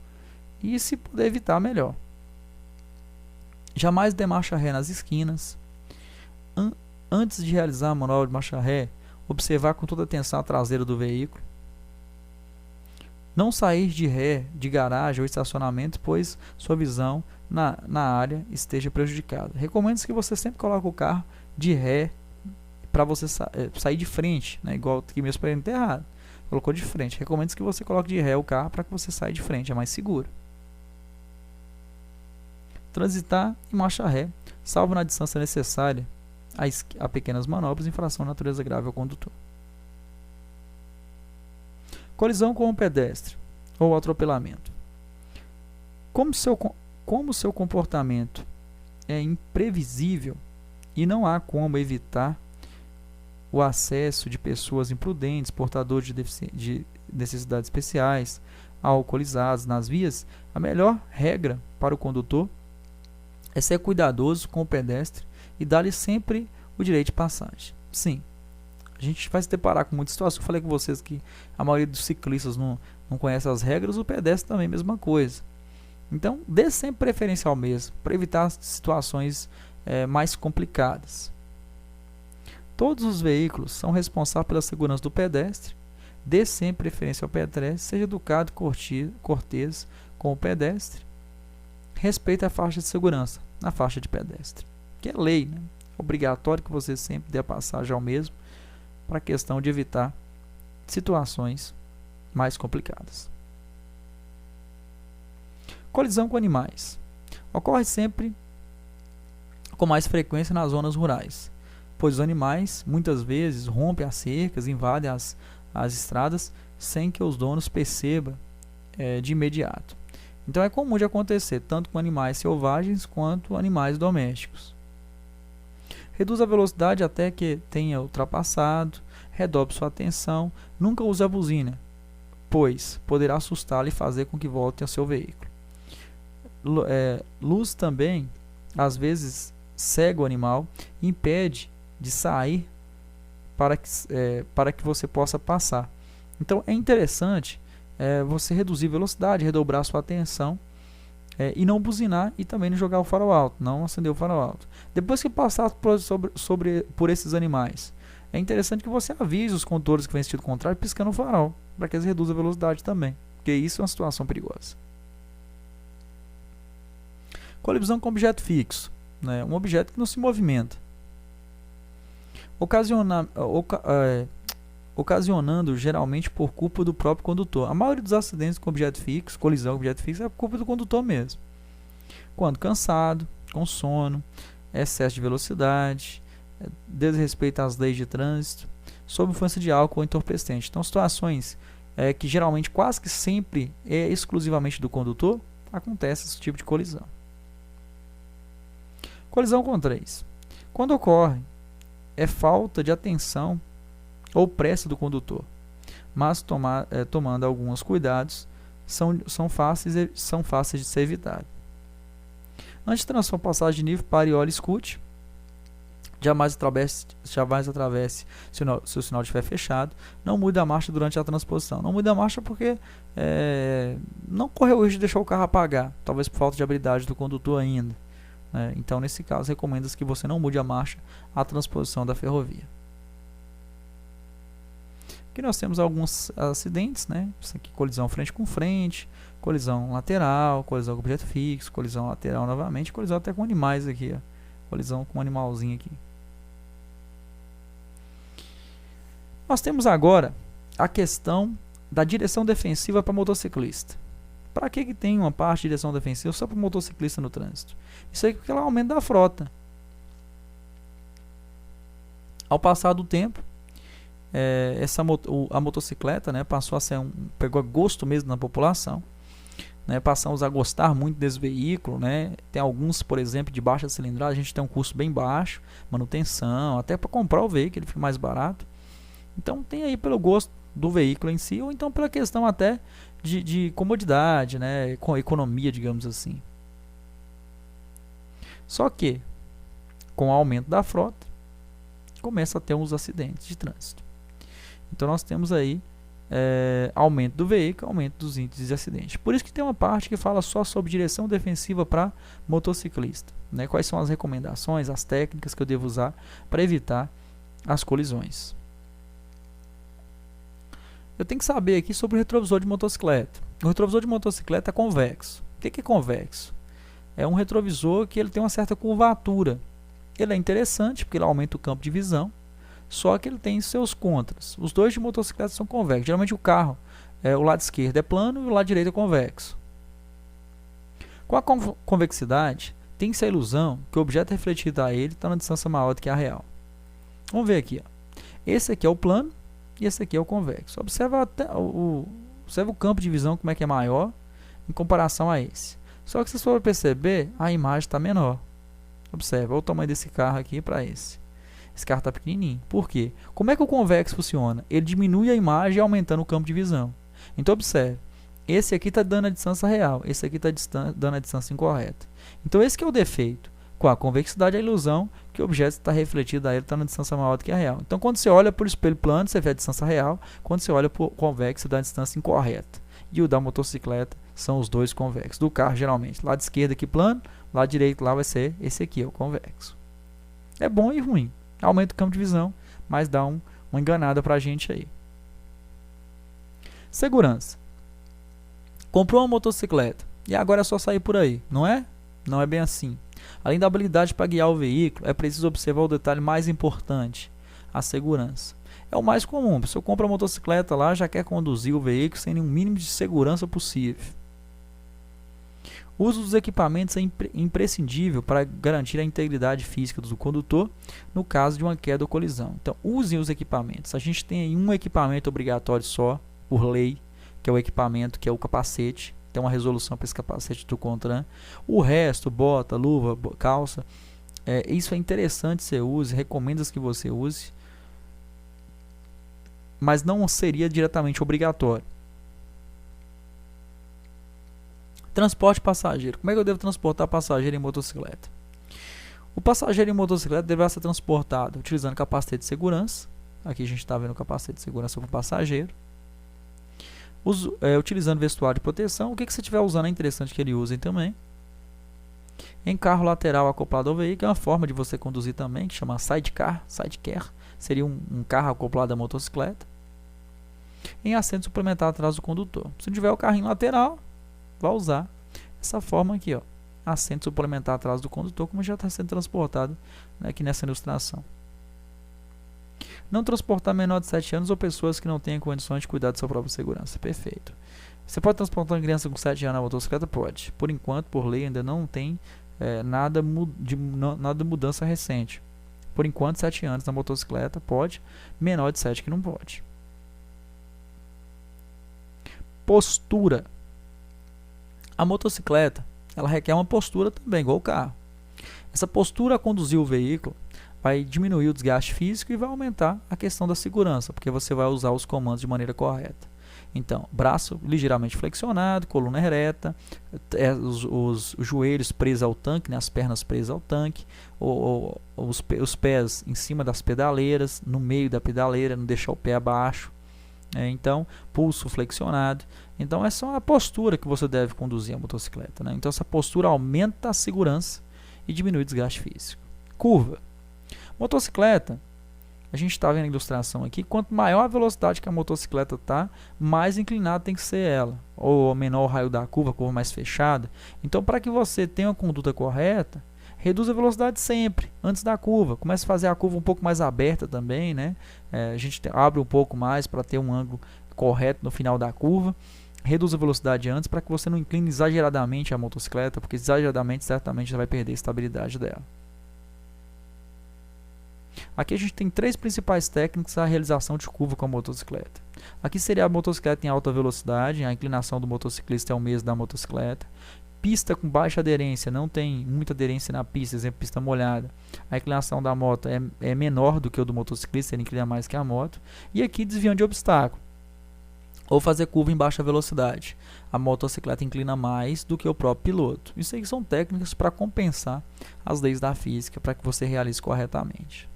e, se puder evitar, melhor. Jamais dê marcha ré nas esquinas. Antes de realizar a manobra de marcha ré, observar com toda atenção a traseira do veículo. Não sair de ré de garagem ou estacionamento, pois sua visão na área esteja prejudicada. Recomendo que você sempre coloque o carro de ré para você sair de frente, né? Igual aqui mesmo para ele não ter errado. Colocou de frente. Recomendo que você coloque de ré o carro para que você saia de frente, é mais seguro. Transitar em marcha ré, salvo na distância necessária a pequenas manobras, infração de natureza grave ao condutor. Colisão com o pedestre ou atropelamento. Como seu comportamento é imprevisível e não há como evitar o acesso de pessoas imprudentes, portadores de necessidades especiais, alcoolizados nas vias, a melhor regra para o condutor é ser cuidadoso com o pedestre e dar-lhe sempre o direito de passagem. Sim, a gente vai se deparar com muitas situações. Eu falei com vocês que a maioria dos ciclistas não conhece as regras, o pedestre também, mesma coisa. Então, dê sempre preferência ao mesmo, para evitar situações mais complicadas. Todos os veículos são responsáveis pela segurança do pedestre. Dê sempre preferência ao pedestre, seja educado e cortês com o pedestre. Respeite a faixa de segurança na faixa de pedestre, que é lei, né? Obrigatório que você sempre dê a passagem ao mesmo, para a questão de evitar situações mais complicadas. Colisão com animais. Ocorre sempre com mais frequência nas zonas rurais, pois os animais muitas vezes rompem as cercas, invadem as estradas sem que os donos percebam de imediato. Então é comum de acontecer tanto com animais selvagens quanto animais domésticos. Reduz a velocidade até que tenha ultrapassado, redobre sua atenção, nunca use a buzina, pois poderá assustá-lo e fazer com que volte ao seu veículo. Luz também, às vezes, cega o animal e impede de sair para que você possa passar. Então é interessante você reduzir a velocidade, redobrar sua atenção e não buzinar e também não jogar o farol alto, não acender o farol alto. Depois que passar por esses animais, é interessante que você avise os condutores que vêm em sentido contrário piscando o farol, para que eles reduzam a velocidade também, porque isso é uma situação perigosa. Colisão com objeto fixo, né? Um objeto que não se movimenta, ocasionando geralmente por culpa do próprio condutor. A maioria dos acidentes com objeto fixo, colisão com objeto fixo, é por culpa do condutor mesmo. Quando cansado, com sono, excesso de velocidade, desrespeito às leis de trânsito, sob influência de álcool ou entorpecente. Então, situações que geralmente quase que sempre é exclusivamente do condutor, acontece esse tipo de colisão. Colisão com três. Quando ocorre, é falta de atenção ou pressa do condutor, mas tomando alguns cuidados, são fáceis de ser evitados. Antes de transformar passagem de nível, pare e olhe e escute. Jamais atravesse se o sinal estiver fechado. Não mude a marcha durante a transposição. Não mude a marcha porque não correu o risco de deixar o carro apagar, talvez por falta de habilidade do condutor ainda. Então, nesse caso, recomenda-se que você não mude a marcha à transposição da ferrovia. Aqui nós temos alguns acidentes, né? Isso aqui, colisão frente com frente, colisão lateral, colisão com objeto fixo, colisão lateral novamente, colisão até com animais aqui, ó. Colisão com um animalzinho aqui. Nós temos agora a questão da direção defensiva para motociclista. Para que tem uma parte de direção defensiva só para motociclista no trânsito? Isso aí é porque ela aumenta a frota. Ao passar do tempo, a motocicleta, né, passou a ser pegou gosto mesmo na população, né, passamos a gostar muito desse veículo, né. Tem alguns, por exemplo, de baixa cilindrada, a gente tem um custo bem baixo, manutenção, até para comprar o veículo ele fica mais barato. Então tem aí pelo gosto do veículo em si, ou então pela questão até de comodidade, né, com economia, digamos assim. Só que com o aumento da frota começa a ter uns acidentes de trânsito. Então nós temos aí aumento do veículo, aumento dos índices de acidente. Por isso que tem uma parte que fala só sobre direção defensiva para motociclista, né? Quais são as recomendações, as técnicas que eu devo usar para evitar as colisões. Eu tenho que saber aqui sobre o retrovisor de motocicleta. O retrovisor de motocicleta é convexo. O que é convexo? É um retrovisor que ele tem uma certa curvatura. Ele é interessante porque ele aumenta o campo de visão, só que ele tem seus contras. Os dois de motocicleta são convexos. Geralmente o carro, o lado esquerdo é plano e o lado direito é convexo. Com a convexidade, tem-se a ilusão que o objeto refletido a ele está na distância maior do que a real. Vamos ver aqui. Ó. Esse aqui é o plano e esse aqui é o convexo. Observa o campo de visão como é que é maior em comparação a esse. Só que se você for perceber, a imagem está menor. Observa o tamanho desse carro aqui para esse. Esse carro está pequenininho. Por quê? Como é que o convexo funciona? Ele diminui a imagem aumentando o campo de visão. Então observe. Esse aqui está dando a distância real. Esse aqui está dando a distância incorreta. Então esse que é o defeito. Com a convexidade, a ilusão que o objeto está refletido a ele está na distância maior do que a real. Então quando você olha para o espelho plano, você vê a distância real. Quando você olha para o convexo, você dá a distância incorreta. E o da motocicleta são os dois convexos. Do carro, geralmente. Lado esquerdo aqui plano, lado direito lá vai ser esse aqui, o convexo. É bom e ruim. Aumenta o campo de visão, mas dá uma enganada para a gente aí. Segurança. Comprou uma motocicleta e agora é só sair por aí, não é? Não é bem assim. Além da habilidade para guiar o veículo, é preciso observar o detalhe mais importante, a segurança. É o mais comum. Se eu compro uma motocicleta lá, já quer conduzir o veículo sem nenhum mínimo de segurança possível. O uso dos equipamentos é imprescindível para garantir a integridade física do condutor no caso de uma queda ou colisão. Então, usem os equipamentos. A gente tem aí um equipamento obrigatório só, por lei, que é o equipamento, que é o capacete. Tem uma resolução para esse capacete do CONTRAN. O resto, bota, luva, calça, isso é interessante que você use, recomenda que você use, mas não seria diretamente obrigatório. Transporte passageiro. Como é que eu devo transportar passageiro em motocicleta? O passageiro em motocicleta deverá ser transportado utilizando capacete de segurança. Aqui a gente está vendo o capacete de segurança para o passageiro. Utilizando vestuário de proteção. O que você estiver usando é interessante que ele use também. Em carro lateral acoplado ao veículo é uma forma de você conduzir também, que chama sidecar, seria um carro acoplado à motocicleta. Em assento suplementar atrás do condutor. Se não tiver o carrinho lateral, vai usar essa forma aqui, ó, assento suplementar atrás do condutor, como já está sendo transportado, né, aqui nessa ilustração. Não transportar menor de 7 anos ou pessoas que não tenham condições de cuidar de sua própria segurança. Perfeito. Você pode transportar uma criança com 7 anos na motocicleta? Pode. Por enquanto, por lei, ainda não tem nada de mudança recente. Por enquanto, 7 anos na motocicleta pode, menor de 7 que não pode. Postura. A motocicleta, ela requer uma postura também, igual o carro. Essa postura a conduzir o veículo vai diminuir o desgaste físico e vai aumentar a questão da segurança, porque você vai usar os comandos de maneira correta. Então, braço ligeiramente flexionado, coluna ereta, os joelhos presos ao tanque, né, as pernas presas ao tanque, os pés em cima das pedaleiras, no meio da pedaleira, não deixar o pé abaixo. Então, pulso flexionado. Então, essa é uma postura que você deve conduzir a motocicleta, né? Então, essa postura aumenta a segurança e diminui o desgaste físico. Curva. Motocicleta, a gente está vendo a ilustração aqui, quanto maior a velocidade que a motocicleta está, mais inclinada tem que ser ela, ou menor o raio da curva mais fechada. Então, para que você tenha uma conduta correta, reduz a velocidade sempre, antes da curva. Comece a fazer a curva um pouco mais aberta também, né? A gente abre um pouco mais para ter um ângulo correto no final da curva. Reduz a velocidade antes para que você não incline exageradamente a motocicleta, porque exageradamente certamente você vai perder a estabilidade dela. Aqui a gente tem 3 principais técnicas da realização de curva com a motocicleta. Aqui seria a motocicleta em alta velocidade, a inclinação do motociclista é o mesmo da motocicleta. Pista com baixa aderência, não tem muita aderência na pista, exemplo, pista molhada. A inclinação da moto é menor do que o do motociclista, ele inclina mais que a moto. E aqui desviando de obstáculo, ou fazer curva em baixa velocidade. A motocicleta inclina mais do que o próprio piloto. Isso aí são técnicas para compensar as leis da física, para que você realize corretamente.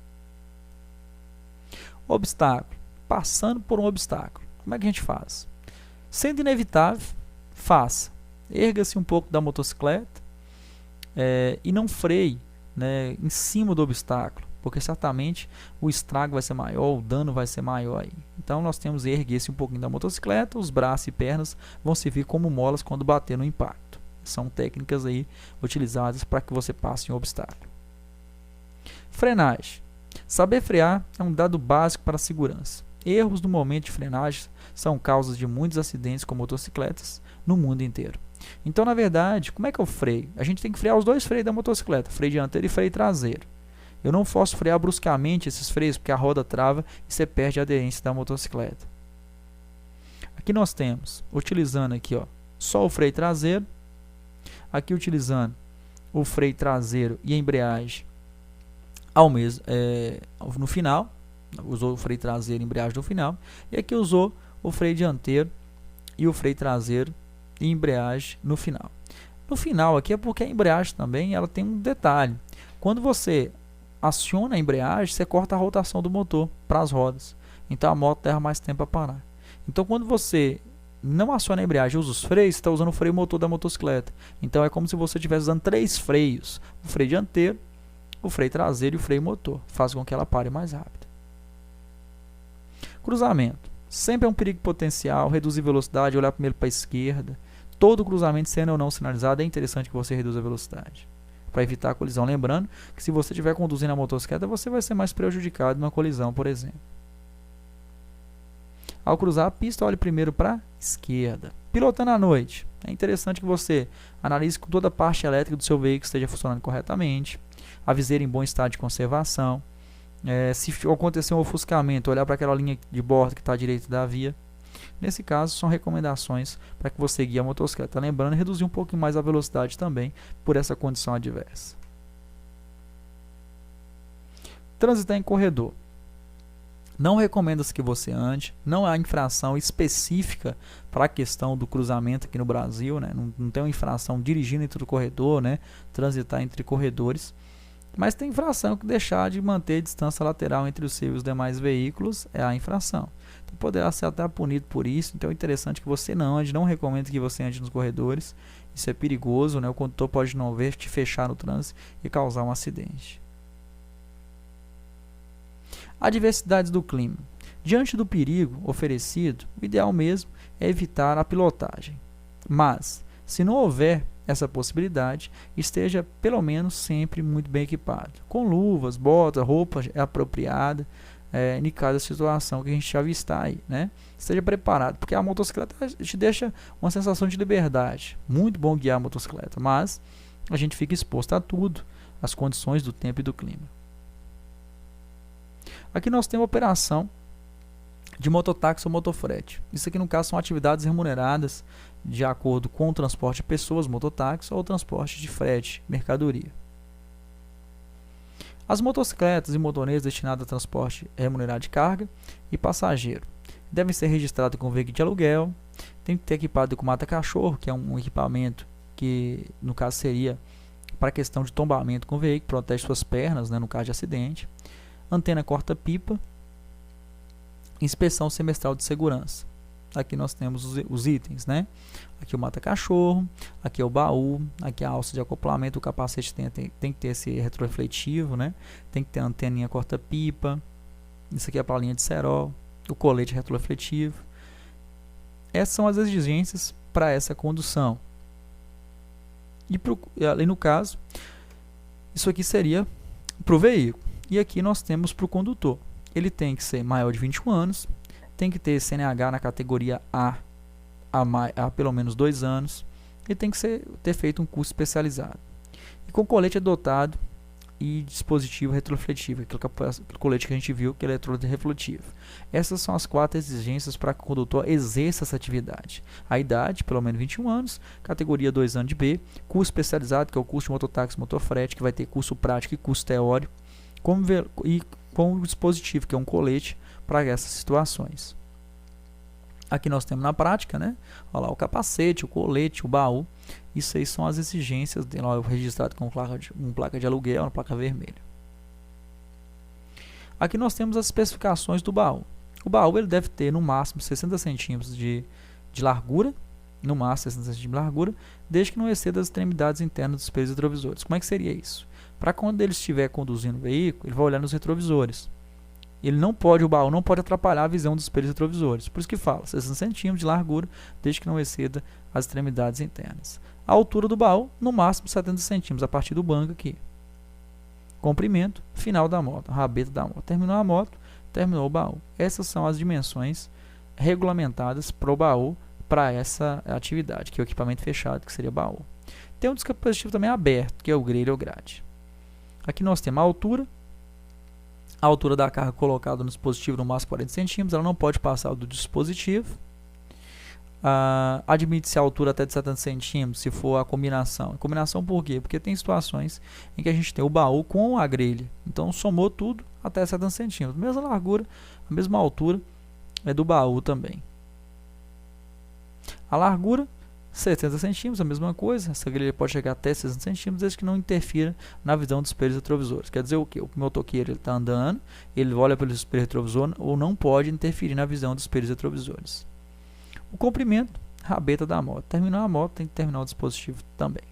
Obstáculo. Passando por um obstáculo. Como é que a gente faz? Sendo inevitável, faça. Erga-se um pouco da motocicleta e não freie, né, em cima do obstáculo, porque certamente o estrago vai ser maior, o dano vai ser maior aí. Então nós temos que erguer-se um pouquinho da motocicleta, os braços e pernas vão servir como molas quando bater no impacto. São técnicas aí utilizadas para que você passe em um obstáculo. Frenagem. Saber frear é um dado básico para a segurança. Erros no momento de frenagem são causas de muitos acidentes com motocicletas no mundo inteiro. Então, na verdade, como é que eu freio? A gente tem que frear os 2 freios da motocicleta, freio dianteiro e freio traseiro. Eu não posso frear bruscamente esses freios, porque a roda trava e você perde a aderência da motocicleta. Aqui nós temos, utilizando aqui, ó, só o freio traseiro, aqui utilizando o freio traseiro e a embreagem no final, usou o freio traseiro e embreagem no final, e aqui usou o freio dianteiro e o freio traseiro e embreagem no final. No final aqui é porque a embreagem também ela tem um detalhe. Quando você aciona a embreagem, você corta a rotação do motor para as rodas. Então a moto leva mais tempo a parar. Então quando você não aciona a embreagem e usa os freios, você está usando o freio motor da motocicleta. Então é como se você estivesse usando 3 freios. O freio dianteiro, o freio traseiro e o freio motor. Faz com que ela pare mais rápido. Cruzamento. Sempre é um perigo potencial, reduzir velocidade, olhar primeiro para a esquerda. Todo cruzamento, sendo ou não sinalizado, é interessante que você reduza a velocidade, para evitar a colisão. Lembrando que se você estiver conduzindo a motocicleta, você vai ser mais prejudicado numa colisão, por exemplo. Ao cruzar a pista, olhe primeiro para a esquerda. Pilotando à noite. É interessante que você analise que toda a parte elétrica do seu veículo esteja funcionando corretamente, a viseira em bom estado de conservação. Se acontecer um ofuscamento, olhar para aquela linha de bordo que está à direita da via. Nesse caso, são recomendações para que você guie a motocicleta. Lembrando, reduzir um pouquinho mais a velocidade também por essa condição adversa. Transitar em corredor. Não recomenda-se que você ande, não há infração específica para a questão do cruzamento aqui no Brasil, né? Não tem uma infração dirigindo entre o corredor, né? Transitar entre corredores. Mas tem infração que deixar de manter distância lateral entre o seu e os demais veículos é a infração. poderá ser até punido por isso. Então é interessante que você não ande, não recomendo que você ande nos corredores, isso é perigoso, né? O condutor pode não ver, te fechar no trânsito e causar um acidente. Adversidades do clima. Diante do perigo oferecido, o ideal mesmo é evitar a pilotagem. Mas, se não houver essa possibilidade, esteja pelo menos sempre muito bem equipado, com luvas, botas, roupa apropriada, em cada situação que a gente já está aí, né? Esteja preparado, porque a motocicleta te deixa uma sensação de liberdade. Muito bom guiar a motocicleta, mas a gente fica exposto a tudo, as condições do tempo e do clima. Aqui nós temos a operação de mototáxi ou motofrete. Isso aqui no caso são atividades remuneradas de acordo com o transporte de pessoas, mototáxi, ou transporte de frete, mercadoria. As motocicletas e motonetas destinadas a transporte remunerado de carga e passageiro devem ser registradas com veículo de aluguel, tem que ter equipado com mata-cachorro, que é um equipamento que no caso seria para questão de tombamento com o veículo, protege suas pernas, né, no caso de acidente, antena corta-pipa, inspeção semestral de segurança. Aqui nós temos os itens, né? Aqui o mata-cachorro, aqui é o baú, aqui a alça de acoplamento, o capacete tem que ter esse retrorefletivo, né? Tem que ter a anteninha corta-pipa, isso aqui é a palinha de cerol, o colete retrorefletivo. Essas são as exigências para essa condução. E ali no caso, isso aqui seria para o veículo. E aqui nós temos para o condutor. Ele tem que ser maior de 21 anos, tem que ter CNH na categoria A há pelo menos 2 anos e tem que ter feito um curso especializado. E com colete dotado e dispositivo retrorefletivo, aquele colete que a gente viu que é eletrorefletivo. Essas são as 4 exigências para que o condutor exerça essa atividade. A idade, pelo menos 21 anos, categoria 2 anos de B, curso especializado, que é o curso de mototáxi motofrete, que vai ter curso prático e curso teórico, com o dispositivo, que é um colete, para essas situações. Aqui nós temos na prática, né? Olha lá, o capacete, o colete, o baú. Isso aí são as exigências registrado com placa de aluguel, uma placa vermelha. Aqui nós temos as especificações do baú. O baú ele deve ter no máximo 60 centímetros de largura, no máximo 60 centímetros de largura, desde que não exceda as extremidades internas dos espelhos retrovisores. Como é que seria isso? Para quando ele estiver conduzindo o veículo, ele vai olhar nos retrovisores. O baú não pode atrapalhar a visão dos espelhos retrovisores. Por isso que fala 60 centímetros de largura, desde que não exceda as extremidades internas. A altura do baú, no máximo 70 centímetros, a partir do banco aqui. Comprimento, final da moto, rabeta da moto. Terminou a moto, terminou o baú. Essas são as dimensões regulamentadas para o baú, para essa atividade, que é o equipamento fechado, que seria baú. Tem um dispositivo também aberto, que é o grelha ou grade. Aqui nós temos a altura da carga colocada no dispositivo no máximo 40 centímetros, ela não pode passar do dispositivo. Admite-se a altura até de 70 centímetros, se for a combinação. Combinação por quê? Porque tem situações em que a gente tem o baú com a grelha. Então, somou tudo até 70 centímetros. Mesma largura, a mesma altura é do baú também. A largura, 70 centímetros, a mesma coisa. Essa grelha pode chegar até 60 centímetros, desde que não interfira na visão dos espelhos retrovisores. Quer dizer o quê? O motoqueiro está andando, ele olha pelo espelho retrovisor ou não pode interferir na visão dos espelhos retrovisores. O comprimento, rabeta da moto. Terminou a moto, tem que terminar o dispositivo também.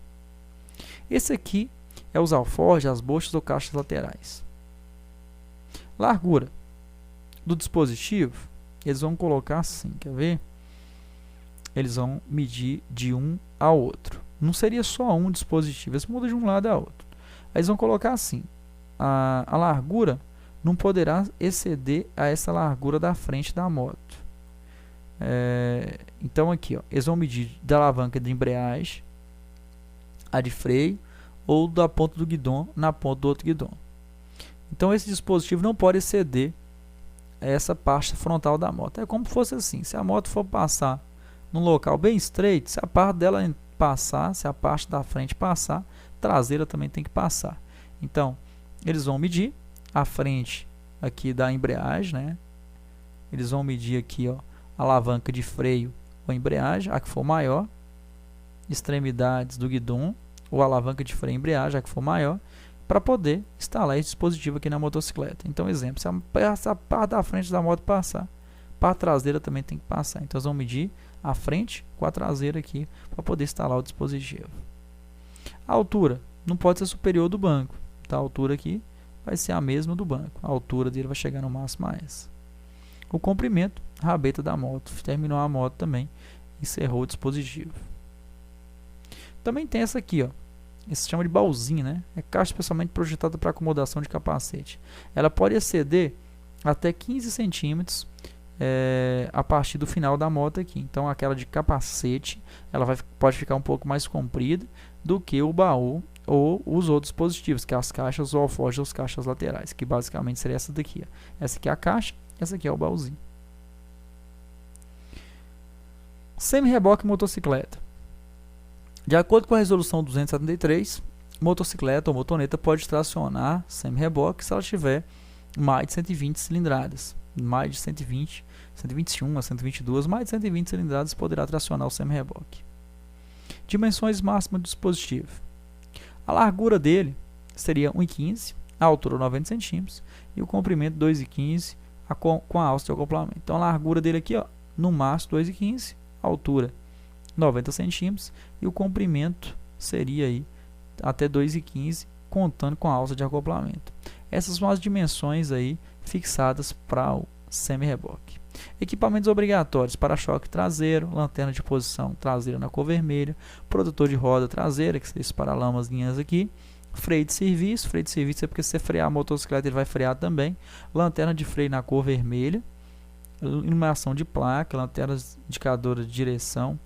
Esse aqui é os alforjes, as bochas ou caixas laterais. Largura do dispositivo, eles vão colocar assim, quer ver? Eles vão medir de um ao outro. Não seria só um dispositivo, eles mudam de um lado a outro. Aí eles vão colocar assim, a largura não poderá exceder a essa largura da frente da moto. Então aqui, ó, eles vão medir da alavanca de embreagem, a de freio, ou da ponta do guidão na ponta do outro guidão. Então esse dispositivo não pode exceder essa parte frontal da moto. É como se fosse assim, se a moto for passar num local bem estreito, se a parte dela passar, se a parte da frente passar, traseira também tem que passar. Então, eles vão medir a frente aqui da embreagem, né? Eles vão medir aqui, ó, a alavanca de freio ou embreagem, a que for maior, extremidades do guidão ou alavanca de freio e embreagem, a que for maior, para poder instalar esse dispositivo aqui na motocicleta. Então, exemplo, se a parte da frente da moto passar, para a traseira também tem que passar. Então, nós vamos medir a frente com a traseira aqui para poder instalar o dispositivo. A altura não pode ser superior do banco. Tá? A altura aqui vai ser a mesma do banco. A altura dele vai chegar no máximo a essa. O comprimento, rabeta da moto. Terminou a moto também. Encerrou o dispositivo. Também tem essa aqui, ó. Esse se chama de baúzinho, né? É caixa especialmente projetada para acomodação de capacete. Ela pode exceder até 15 centímetros a partir do final da moto aqui. Então, aquela de capacete, ela pode ficar um pouco mais comprida do que o baú ou os outros dispositivos, que é as caixas ou alforjes ou as caixas laterais, que basicamente seria essa daqui. Ó. Essa aqui é a caixa, essa aqui é o baúzinho. Semi-reboque motocicleta. De acordo com a resolução 273, motocicleta ou motoneta pode tracionar semi-reboque se ela tiver mais de 120 cilindradas. Mais de 120, 121 a 122, mais de 120 cilindradas poderá tracionar o semi-reboque. Dimensões máximas do dispositivo. A largura dele seria 1,15, a altura 90 cm e o comprimento 2,15 com a alça de acoplamento. Então a largura dele aqui, ó, no máximo 2,15, a altura 90 centímetros e o comprimento seria aí até 2,15, contando com a alça de acoplamento. Essas são as dimensões aí fixadas para o semi-reboque. Equipamentos obrigatórios: para-choque traseiro, lanterna de posição traseira na cor vermelha, protetor de roda traseira, que são esses paralamas aqui, freio de serviço é porque se você frear a motocicleta ele vai frear também, lanterna de freio na cor vermelha, iluminação de placa, lanternas indicadoras de direção,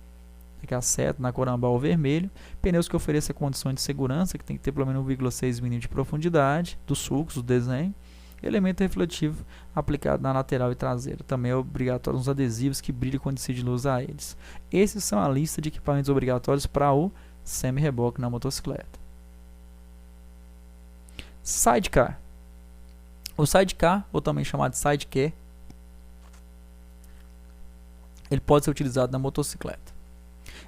que é a seta na cor âmbar ou vermelho, pneus que ofereçam condições de segurança, que tem que ter pelo menos 1,6 mm de profundidade, dos sulcos, do desenho, elemento refletivo aplicado na lateral e traseira. Também é obrigatório uns adesivos que brilhem quando decide luz a eles. Esses são a lista de equipamentos obrigatórios para o semi-reboque na motocicleta. Sidecar. O sidecar, ou também chamado de sidecar, ele pode ser utilizado na motocicleta.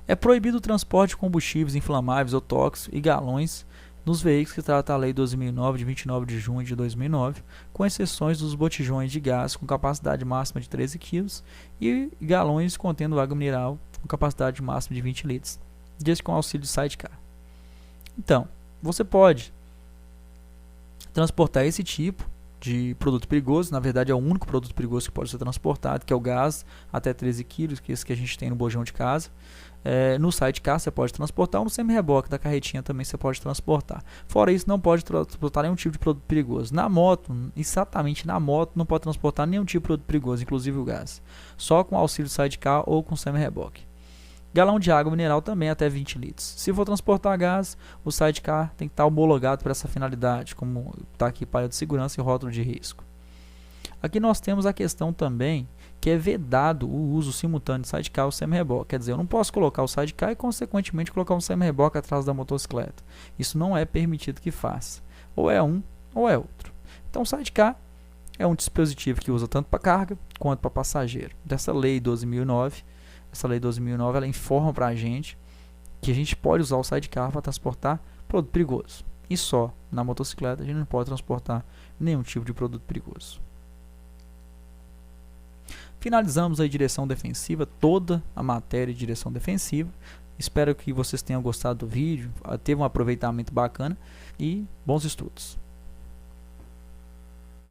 É proibido o transporte de combustíveis inflamáveis ou tóxicos e galões nos veículos que trata a Lei 2009, de 29 de junho de 2009, com exceções dos botijões de gás com capacidade máxima de 13 kg e galões contendo água mineral com capacidade máxima de 20 litros, desde com auxílio de sidecar. Então, você pode transportar esse tipo de produto perigoso, na verdade é o único produto perigoso que pode ser transportado, que é o gás, até 13 kg, que é esse que a gente tem no bojão de casa. No sidecar você pode transportar, ou no semi-reboque da carretinha também você pode transportar. Fora isso, não pode transportar nenhum tipo de produto perigoso. Na moto, exatamente na moto, não pode transportar nenhum tipo de produto perigoso, inclusive o gás. Só com auxílio sidecar ou com semi-reboque. Galão de água mineral também até 20 litros. Se for transportar gás, o sidecar tem que estar homologado para essa finalidade, como está aqui painel de segurança e rótulo de risco. Aqui nós temos a questão também que é vedado o uso simultâneo de sidecar ou semi-reboque. Quer dizer, eu não posso colocar o sidecar e, consequentemente, colocar um semi-reboque atrás da motocicleta. Isso não é permitido que faça. Ou é um ou é outro. Então, o sidecar é um dispositivo que usa tanto para carga quanto para passageiro. Dessa lei 12.009, essa lei 12.009, ela informa para a gente que a gente pode usar o sidecar para transportar produto perigoso. E só na motocicleta a gente não pode transportar nenhum tipo de produto perigoso. Finalizamos a direção defensiva, toda a matéria de direção defensiva. Espero que vocês tenham gostado do vídeo, teve um aproveitamento bacana e bons estudos.